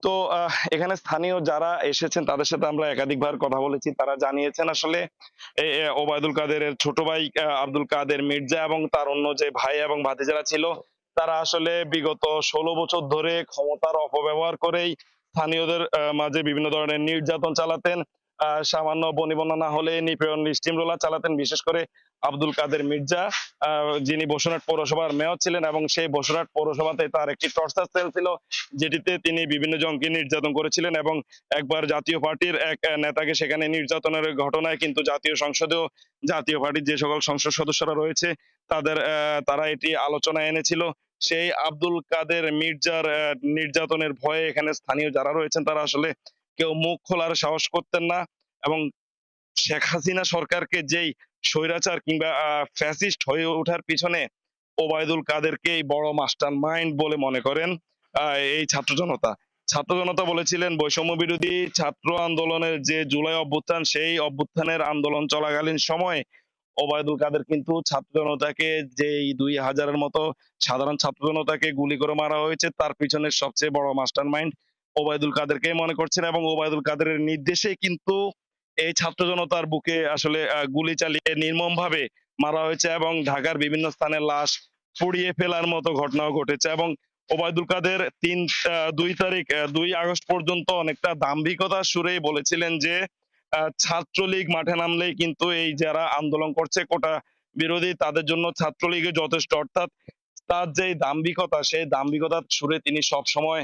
তো এখানে স্থানীয় যারা এসেছেন তাদের সাথে আমরা একাধিকবার কথা বলেছি তারা জানিয়েছেন আসলে ওবায়দুল কাদেরের ছোট ভাই আব্দুল কাদের মির্জা এবং তার অন্য যে ভাই এবং ভাতিজারা ছিল তারা আসলে বিগত 16 বছর ধরে ক্ষমতার অপব্যবহার করেই স্থানীয়দের মাঝে বিভিন্ন ধরনের নির্যাতন চালাতেন সামান্য বনিবনা না হলে নিপীড়ন স্টিম রোলার চালাতেন বিশেষ করে আব্দুল কাদের মির্জা যিনি বসুরহাট পৌরসভার মেয়র ছিলেন এবং সেই বসুরহাট পৌরসভাতে তার একটি টর্চার সেল ছিল যেটিতে তিনি বিভিন্ন জনকে নির্যাতন করেছিলেন এবং একবার জাতীয় পার্টির এক নেতাকে সেখানে নির্যাতনের ঘটনায় কিন্তু জাতীয় সংসদেও জাতীয় পার্টির যে সকল সংসদ সদস্যরা রয়েছে তারা এটি আলোচনায় এনেছিল সেই আব্দুল কাদের মির্জার নির্যাতনের ভয়ে এখানে স্থানীয় যারা রয়েছেন তারা আসলে কেউ মুখ খোলার সাহস করতেন না। এবং শেখ হাসিনা সরকারকে যেই স্বৈরাচার কিংবা ফ্যাসিস্ট হয়ে ওঠার পিছনে ওবায়দুল কাদেরকেই বড় মাস্টার মাইন্ড বলে মনে করেন এই ছাত্র জনতা। ছাত্র জনতা বলেছিলেন বৈষম্য বিরোধী ছাত্র আন্দোলনের যে জুলাই অভ্যুত্থান, সেই অভ্যুত্থানের আন্দোলন চলাকালীন সময়ে ওবায়দুল কাদের কিন্তু ছাত্র জনতাকে, যেই 2000-এর মতো সাধারণ ছাত্র জনতাকে গুলি করে মারা হয়েছে, তার পিছনের সবচেয়ে বড় মাস্টার মাইন্ড ওবায়দুল কাদেরকেই মনে করছেন। এবং ওবায়দুল কাদেরের নির্দেশে কিন্তু এই ছাত্র জনতার বুকে আসলে গুলি চালিয়ে নির্মমভাবে মারা হয়েছে এবং ঢাকার বিভিন্ন স্থানে লাশ পুড়িয়ে ফেলার মতো ঘটনাও ঘটেছে। এবং ওবায়দুল কাদের 2 আগস্ট পর্যন্ত অনেকটা দাম্ভিকতার সুরেই বলেছিলেন যে ছাত্রলীগ মাঠে নামলেই কিন্তু এই যারা আন্দোলন করছে কোটা বিরোধী, তাদের জন্য ছাত্রলীগই যথেষ্ট। অর্থাৎ তার যে দাম্ভিকতা, সেই দাম্ভিকতার সুরে তিনি সব সময়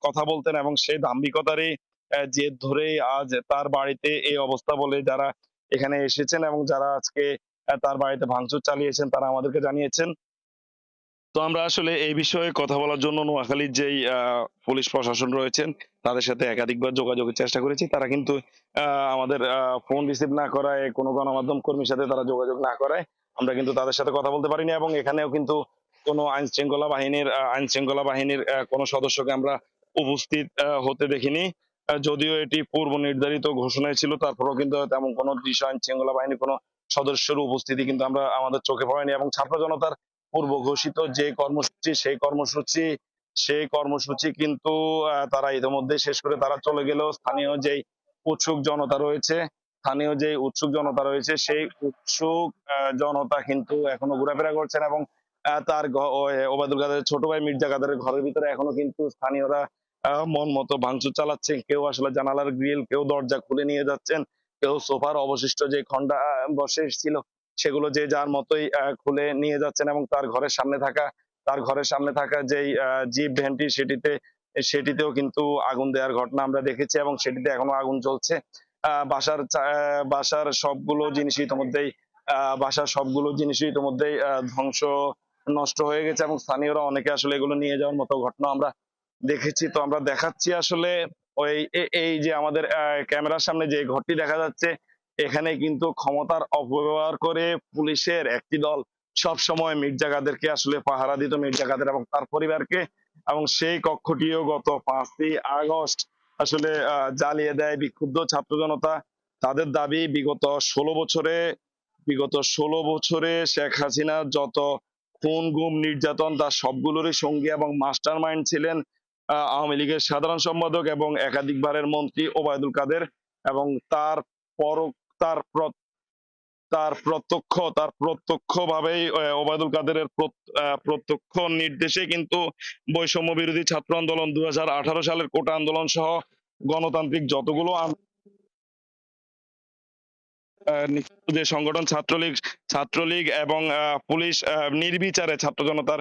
কথা বলতেন এবং সেই দাম্ভিকতারই জেদ ধরেই আজ তার বাড়িতে এই অবস্থা বলে যারা এখানে এসেছেন এবং যারা আজকে তার বাড়িতে ভাঙচুর চালিয়েছেন তারা আমাদেরকে জানিয়েছেন। তো আমরা আসলে এই বিষয়ে কথা বলার জন্য নোয়াখালীর যেই পুলিশ প্রশাসন রয়েছেন তাদের সাথে একাধিকবার যোগাযোগের চেষ্টা করেছি। তারা কিন্তু আমাদের ফোন রিসিভ না করায়, কোনো গণমাধ্যম কর্মীর সাথে তারা যোগাযোগ না করায় আমরা কিন্তু তাদের সাথে কথা বলতে পারিনি। এবং এখানেও কিন্তু কোনো আইন শৃঙ্খলা বাহিনীর কোনো সদস্যকে আমরা উপস্থিত হতে দেখিনি। যদিও এটি পূর্ব নির্ধারিত ঘোষণায় ছিল, তারপরেও কিন্তু তেমন কোনো দৃশ্য আইন শৃঙ্খলা বাহিনীর কোনো সদস্যের উপস্থিতি কিন্তু আমরা আমাদের চোখে পড়েনি। এবং ছাত্র জনতার পূর্ব ঘোষিত যে কর্মসূচি, সেই কর্মসূচি কিন্তু তারা ইতিমধ্যে শেষ করে তারা চলে গেলেও স্থানীয় যে উৎসুক জনতা রয়েছে সেই উৎসুক জনতা কিন্তু এখনো ঘোরাফেরা করছেন। এবং ওবায়দুল কাদের ছোট ভাই মির্জা কাদেরের ঘরের ভিতরে এখনো কিন্তু স্থানীয়রা মন মতো ভাঙচুর চালাচ্ছে। কেউ আসলে জানালার গ্রিল, কেউ দরজা খুলে নিয়ে যাচ্ছেন, কেউ সোফার অবশিষ্ট যে খন্ডা বসে ছিল সেগুলো যে যার মতোই খুলে নিয়ে যাচ্ছেন। এবং তার ঘরের সামনে থাকা যেই জিপ ভ্যানটি, সেটিতেও কিন্তু আগুন দেওয়ার ঘটনা আমরা দেখেছি এবং সেটিতে এখনো আগুন জ্বলছে। বাসার সবগুলো জিনিসই ইতোমধ্যেই ধ্বংস নষ্ট হয়ে গেছে এবং স্থানীয়রা অনেকে আসলে এগুলো নিয়ে যাওয়ার মতো ঘটনা আমরা দেখেছি। তো আমরা দেখাচ্ছি আসলে এই যে আমাদের ক্যামেরার সামনে যে ঘরটি দেখা যাচ্ছে, এখানে কিন্তু ক্ষমতার অপব্যবহার করে পুলিশের একটি দল সব সময় মির্জা কাদেরকে আসলে পাহারা দিত, মির্জা কাদের এবং তার পরিবারকে। এবং সেই কক্ষটিও গত 5ই আগস্ট আসলে জ্বালিয়ে দেয় বিক্ষুব্ধ ছাত্র জনতা। তাদের দাবি বিগত 16 বছরে শেখ হাসিনা যত খুন গুম নির্যাতন তার সবগুলোরই সঙ্গী এবং মাস্টার মাইন্ড ছিলেন আওয়ামী লীগের সাধারণ সম্পাদক এবং একাধিকবারের মন্ত্রী ওবায়দুল কাদের। এবং তার পর তার প্র- তার প্রত্যক্ষ ভাবেই ওবায়দুল কাদেরের প্রত্যক্ষ নির্দেশে কিন্তু বৈষম্য বিরোধী ছাত্র আন্দোলন, 2018 সালের কোটা আন্দোলন সহ গণতান্ত্রিক যতগুলো যে সংগঠন ছাত্রলীগ এবং পুলিশ নির্বিচারে ছাত্র জনতার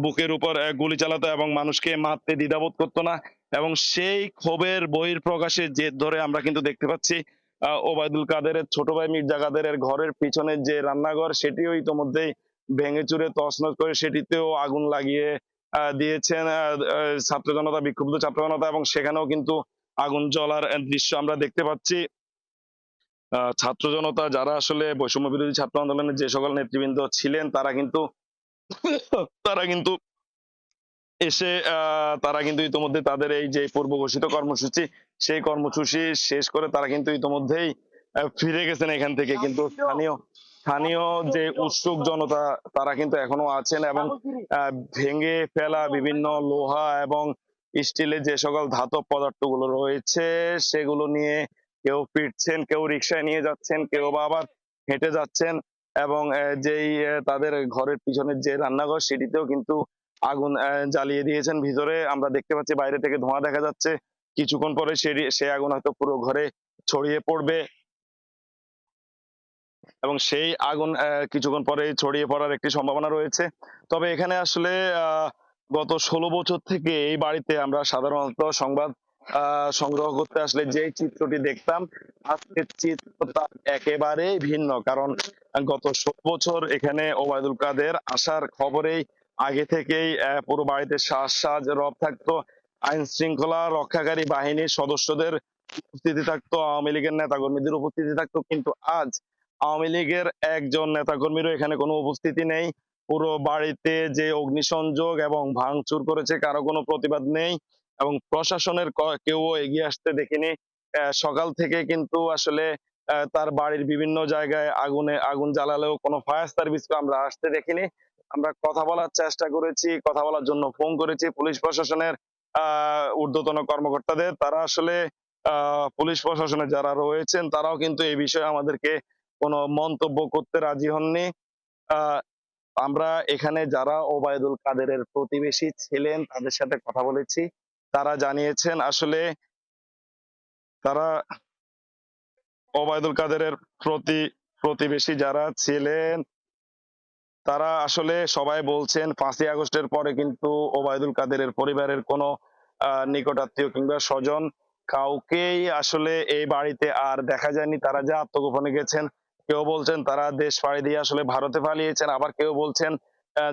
বুকের উপর গুলি চালাতো এবং মানুষকে মারতে দ্বিধাবোধ করতো না। এবং সেই ক্ষোভের বহিঃপ্রকাশের জের ধরে আমরা কিন্তু দেখতে পাচ্ছি ওবায়দুল কাদেরের ছোট ভাই মির্জা কাদেরের ঘরের পিছনে যে রান্নাঘর, সেটিও ইতোমধ্যেই ভেঙে চুরে তছনছ করে সেটিতেও আগুন লাগিয়ে দিয়েছেন বিক্ষুব্ধ ছাত্র জনতা। এবং সেখানেও কিন্তু আগুন জ্বলার দৃশ্য আমরা দেখতে পাচ্ছি। ছাত্র জনতা যারা আসলে বৈষম্য বিরোধী ছাত্র আন্দোলনের যে সকল নেতৃবৃন্দ ছিলেন তারা কিন্তু এসে তারা কিন্তু ইতোমধ্যে তাদের এই যে পূর্ব ঘোষিত কর্মসূচি, সেই কর্মসূচি শেষ করে তারা কিন্তু ইতোমধ্যেই ফিরে গেছেন এখান থেকে। কিন্তু স্থানীয় যে উৎসুক জনতা তারা কিন্তু এখনো আছেন এবং ভেঙে ফেলা বিভিন্ন লোহা এবং স্টিলের যে সকল ধাতব পদার্থগুলো রয়েছে সেগুলো নিয়ে কেউ ফিরছেন, কেউ রিক্সায় নিয়ে যাচ্ছেন, কেউ বা আবার হেঁটে যাচ্ছেন। এবং তাদের ঘরের পিছনের যে রান্নাঘর সেটিতেও কিন্তু আগুন জ্বালিয়ে দিয়েছেন। ভিতরে আমরা দেখতে পাচ্ছি বাইরে থেকে ধোঁয়া দেখা যাচ্ছে, কিছুক্ষণ পরে সে আগুন হয়তো পুরো ঘরে ছড়িয়ে পড়বে এবং সেই আগুন কিছুক্ষণ পরে ছড়িয়ে পড়ার একটি সম্ভাবনা রয়েছে। তবে এখানে আসলে গত 16 বছর থেকে এই বাড়িতে আমরা সাধারণত সংবাদ সংগ্রহ করতে আসলে যে চিত্রটি দেখতাম, আজকের চিত্রটা একেবারেই ভিন্ন। কারণ গত 16 বছর এখানে ওবায়দুল কাদের আসার খবরেই আগে থেকেই পুরো বাড়িতে সাজ রব থাকতো, আইন শৃঙ্খলা রক্ষাকারী বাহিনীর সদস্যদের উপস্থিতি থাকতো, আওয়ামী লীগের নেতাকর্মীদের উপস্থিতি থাকতো, কিন্তু আজ আওয়ামী লীগের একজন নেতাকর্মীরও এখানে কোনো উপস্থিতি নেই। পুরো বাড়িতে যে অগ্নিসংযোগ এবং ভাঙচুর করেছে কারো কোনো প্রতিবাদ নেই, এবং প্রশাসনের কেউ এগিয়ে আসতে দেখিনি। সকাল থেকে কিন্তু আসলে তার বাড়ির বিভিন্ন জায়গায় আগুন জ্বালালেও কোনো ফায়ার সার্ভিসকে আমরা আসতে দেখিনি। আমরা কথা বলার চেষ্টা করেছি, কথা বলার জন্য ফোন করেছি পুলিশ প্রশাসনের ঊর্ধ্বতন কর্মকর্তাদের। তারা আসলে পুলিশ প্রশাসনে যারা রয়েছেন তারাও কিন্তু এই বিষয়ে আমাদেরকে কোনো মন্তব্য করতে রাজি হননি। আহ আমরা এখানে যারা ওবায়দুল কাদেরের প্রতিবেশী ছিলেন তাদের সাথে কথা বলেছি। তারা জানিয়েছেন আসলে তারা ওবায়দুল কাদেরের প্রতিবেশী যারা ছিলেন তারা আসলে সবাই বলছেন 5ই আগস্টের পরে কিন্তু ওবায়দুল কাদেরের পরিবারের কোনো নিকটাত্মীয় কিংবা স্বজন কাউকেই আসলে এই বাড়িতে আর দেখা যায়নি। তারা যে আত্মগোপনে গেছেন, কেউ বলছেন তারা দেশ পাড়ি দিয়ে আসলে ভারতে পালিয়েছেন, আবার কেউ বলছেন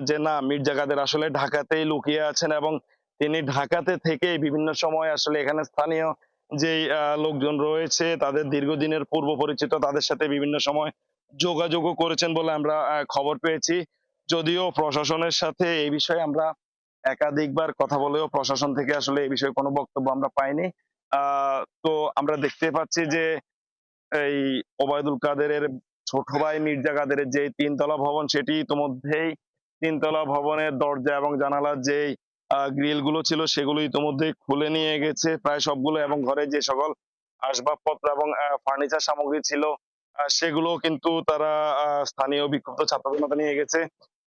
যে না, মির্জা কাদের আসলে ঢাকাতেই লুকিয়ে আছেন এবং তিনি ঢাকাতে থেকে বিভিন্ন সময় আসলে এখানে স্থানীয় যেই লোকজন রয়েছে তাদের দীর্ঘদিনের পূর্ব পরিচিত, তাদের সাথে বিভিন্ন সময় যোগাযোগও করেছেন বলে আমরা খবর পেয়েছি। যদিও প্রশাসনের সাথে এই বিষয়ে আমরা একাধিকবার কথা বলেও প্রশাসন থেকে আসলে এই বিষয়ে কোনো বক্তব্য আমরা পাইনি। তো আমরা দেখতে পাচ্ছি যে এই ওবায়দুল কাদেরের ছোট ভাই মির্জা কাদেরের যে 3 তলা ভবন, সেটি ইতোমধ্যেই 3 তলা ভবনের দরজা এবং জানালার যেই গ্রিল গুলো ছিল সেগুলো ইতোমধ্যেই খুলে নিয়ে গেছে প্রায় সবগুলো, এবং ঘরে যে সকল আসবাবপত্র এবং ফার্নিচার সামগ্রী ছিল সেগুলো কিন্তু তারা স্থানীয় বিক্ষুব্ধ ছাত্র জনতা নিয়ে গেছে।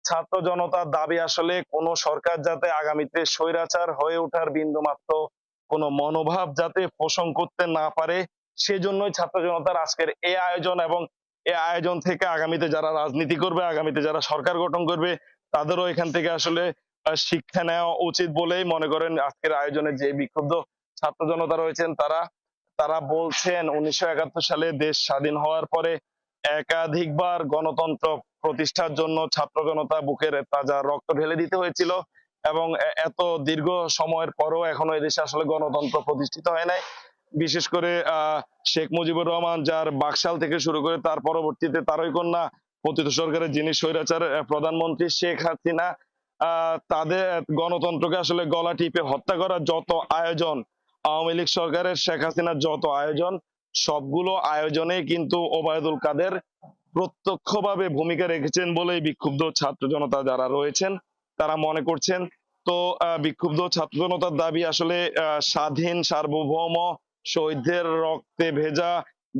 ছাত্র জনতার দাবি আসলে কোন সরকার যাতে আগামীতে স্বৈরাচার হয়ে ওঠার বিন্দুমাত্র কোনো মনোভাব যাতে পোষণ করতে না পারে, সেজন্যই ছাত্র জনতার আজকের এই আয়োজন, এবং এই আয়োজন থেকে আগামীতে যারা রাজনীতি করবে, আগামীতে যারা সরকার গঠন করবে, তাদেরও এখান থেকে আসলে শিক্ষা নেওয়া উচিত বলেই মনে করেন আজকের আয়োজনে যে বিক্ষুব্ধ ছাত্র জনতা রয়েছেন তারা। তারা বলছেন 1971 সালে দেশ স্বাধীন হওয়ার পরে একাধিকবার গণতন্ত্র প্রতিষ্ঠার জন্য ছাত্র জনতা বুকের তাজা রক্ত ঢেলে দিতে হয়েছিল, এবং এত দীর্ঘ সময়ের পরও এখনো এদেশে আসলে গণতন্ত্র প্রতিষ্ঠিত হয় নাই। বিশেষ করে শেখ মুজিবুর রহমান, যার বাকশাল থেকে শুরু করে তার পরবর্তীতে তারই কন্যা পতিত সরকারের যিনি স্বৈরাচার প্রধানমন্ত্রী শেখ হাসিনা, তাদের গণতন্ত্রকে আসলে গলা টিপে হত্যা করার যত আয়োজন, আওয়ামী লীগ সরকারের শেখ হাসিনার যত আয়োজন, সবগুলো আয়োজনে কিন্তু ওবায়দুল কাদের প্রত্যক্ষভাবে ভূমিকা রেখেছেন বলেই বিক্ষুব্ধ ছাত্র জনতা যারা রয়েছেন তারা মনে করছেন। তো বিক্ষুব্ধ ছাত্র জনতার দাবি আসলে স্বাধীন সার্বভৌম শহীদদের রক্তে ভেজা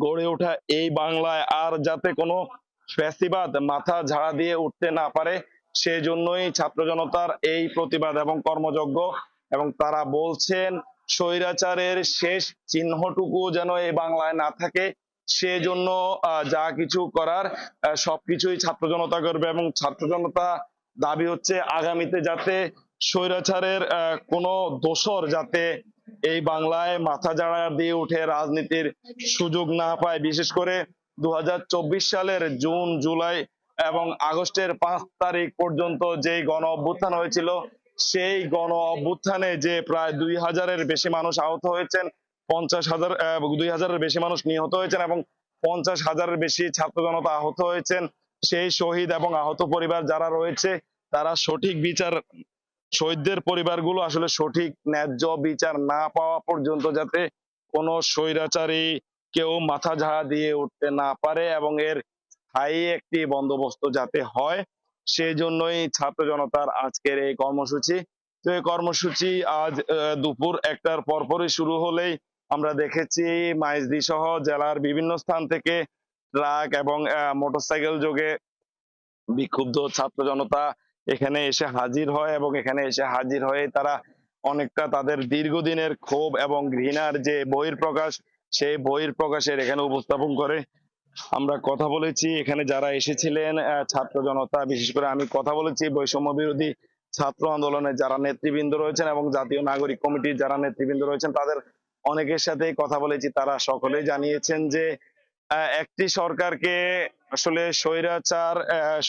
গড়ে ওঠা এই বাংলায় আর যাতে কোনো ফ্যাসিবাদ মাথা ঝাড়া দিয়ে উঠতে না পারে, সেজন্যই ছাত্র জনতার এই প্রতিবাদ এবং কর্মযজ্ঞ। এবং তারা বলছেন স্বৈরাচারের শেষ চিহ্নটুকু যেন এই বাংলায় না থাকে, সেজন্য যা কিছু করার সবকিছুই ছাত্র জনতা করবে, এবং ছাত্র জনতা দাবি হচ্ছে আগামীতে যাতে স্বৈরাচারের কোনো দোসর যাতে এই বাংলায় মাথা ঝাড়া দিয়ে উঠে রাজনীতির সুযোগ না পায়। বিশেষ করে 2024 সালের জুন, জুলাই এবং আগস্টের 5 তারিখ পর্যন্ত যেই গণ অভ্যুত্থান হয়েছিল, সেই গণ অভ্যুত্থানে যে প্রায় 2000-এর বেশি মানুষ আহত হয়েছেন, 50,000 2000-এর বেশি মানুষ নিহত হয়েছেন, এবং 50,000-এর বেশি ছাত্র জনতা আহত হয়েছেন। সেই শহীদ এবং আহত পরিবার যারা রয়েছে তারা সঠিক বিচার, শহীদদের পরিবারগুলো আসলে সঠিক ন্যায্য বিচার না পাওয়া পর্যন্ত যাতে কোনো স্বৈরাচারী কেউ মাথা ঝাড়া দিয়ে উঠতে না পারে এবং এর স্থায়ী একটি বন্দোবস্ত যাতে হয়, সেই জন্যই ছাত্র জনতার আজকের এই কর্মসূচি। তো এই কর্মসূচি আজ দুপুর 1টার পরপরই শুরু হলেই আমরা দেখেছি মাইজদি সহ জেলার বিভিন্ন স্থান থেকে ট্রাক এবং মোটরসাইকেল যোগে বিক্ষুব্ধ ছাত্র জনতা এখানে এসে হাজির হয়, এবং এখানে এসে হাজির হয়ে তারা অনেকটা তাদের দীর্ঘদিনের ক্ষোভ এবং ঘৃণার যে বহিঃপ্রকাশ, সেই বহিঃপ্রকাশের এখানে উপস্থাপন করে। আমরা কথা বলেছি এখানে যারা এসেছিলেন ছাত্র জনতা, বিশেষ করে আমি কথা বলেছি বৈষম্য বিরোধী ছাত্র আন্দোলনের যারা নেতৃবৃন্দ রয়েছেন এবং জাতীয় নাগরিক কমিটির যারা নেতৃবৃন্দ রয়েছেন, তাদের অনেকের সাথেই কথা বলেছি। তারা সকলেই জানিয়েছেন যে একটি সরকারকে আসলে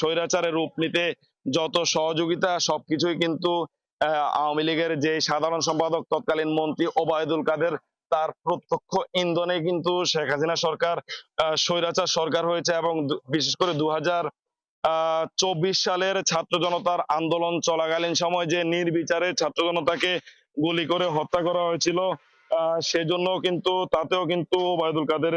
স্বৈরাচারের রূপ নিতে যত সহযোগিতা সবকিছুই কিন্তু আওয়ামী লীগের যে সাধারণ সম্পাদক তৎকালীন মন্ত্রী ওবায়দুল কাদের তার প্রত্যক্ষ ইন্ধনে কিন্তু শেখ হাসিনা সরকার স্বৈরাচার সরকার হয়েছে। এবং বিশেষ করে 2024 সালের ছাত্র জনতার আন্দোলন চলাকালীন সময় যে নির্বিচারে ছাত্র জনতাকে গুলি করে হত্যা করা হয়েছিল, সেজন্য কিন্তু তাতেও কিন্তু ওবায়দুল কাদের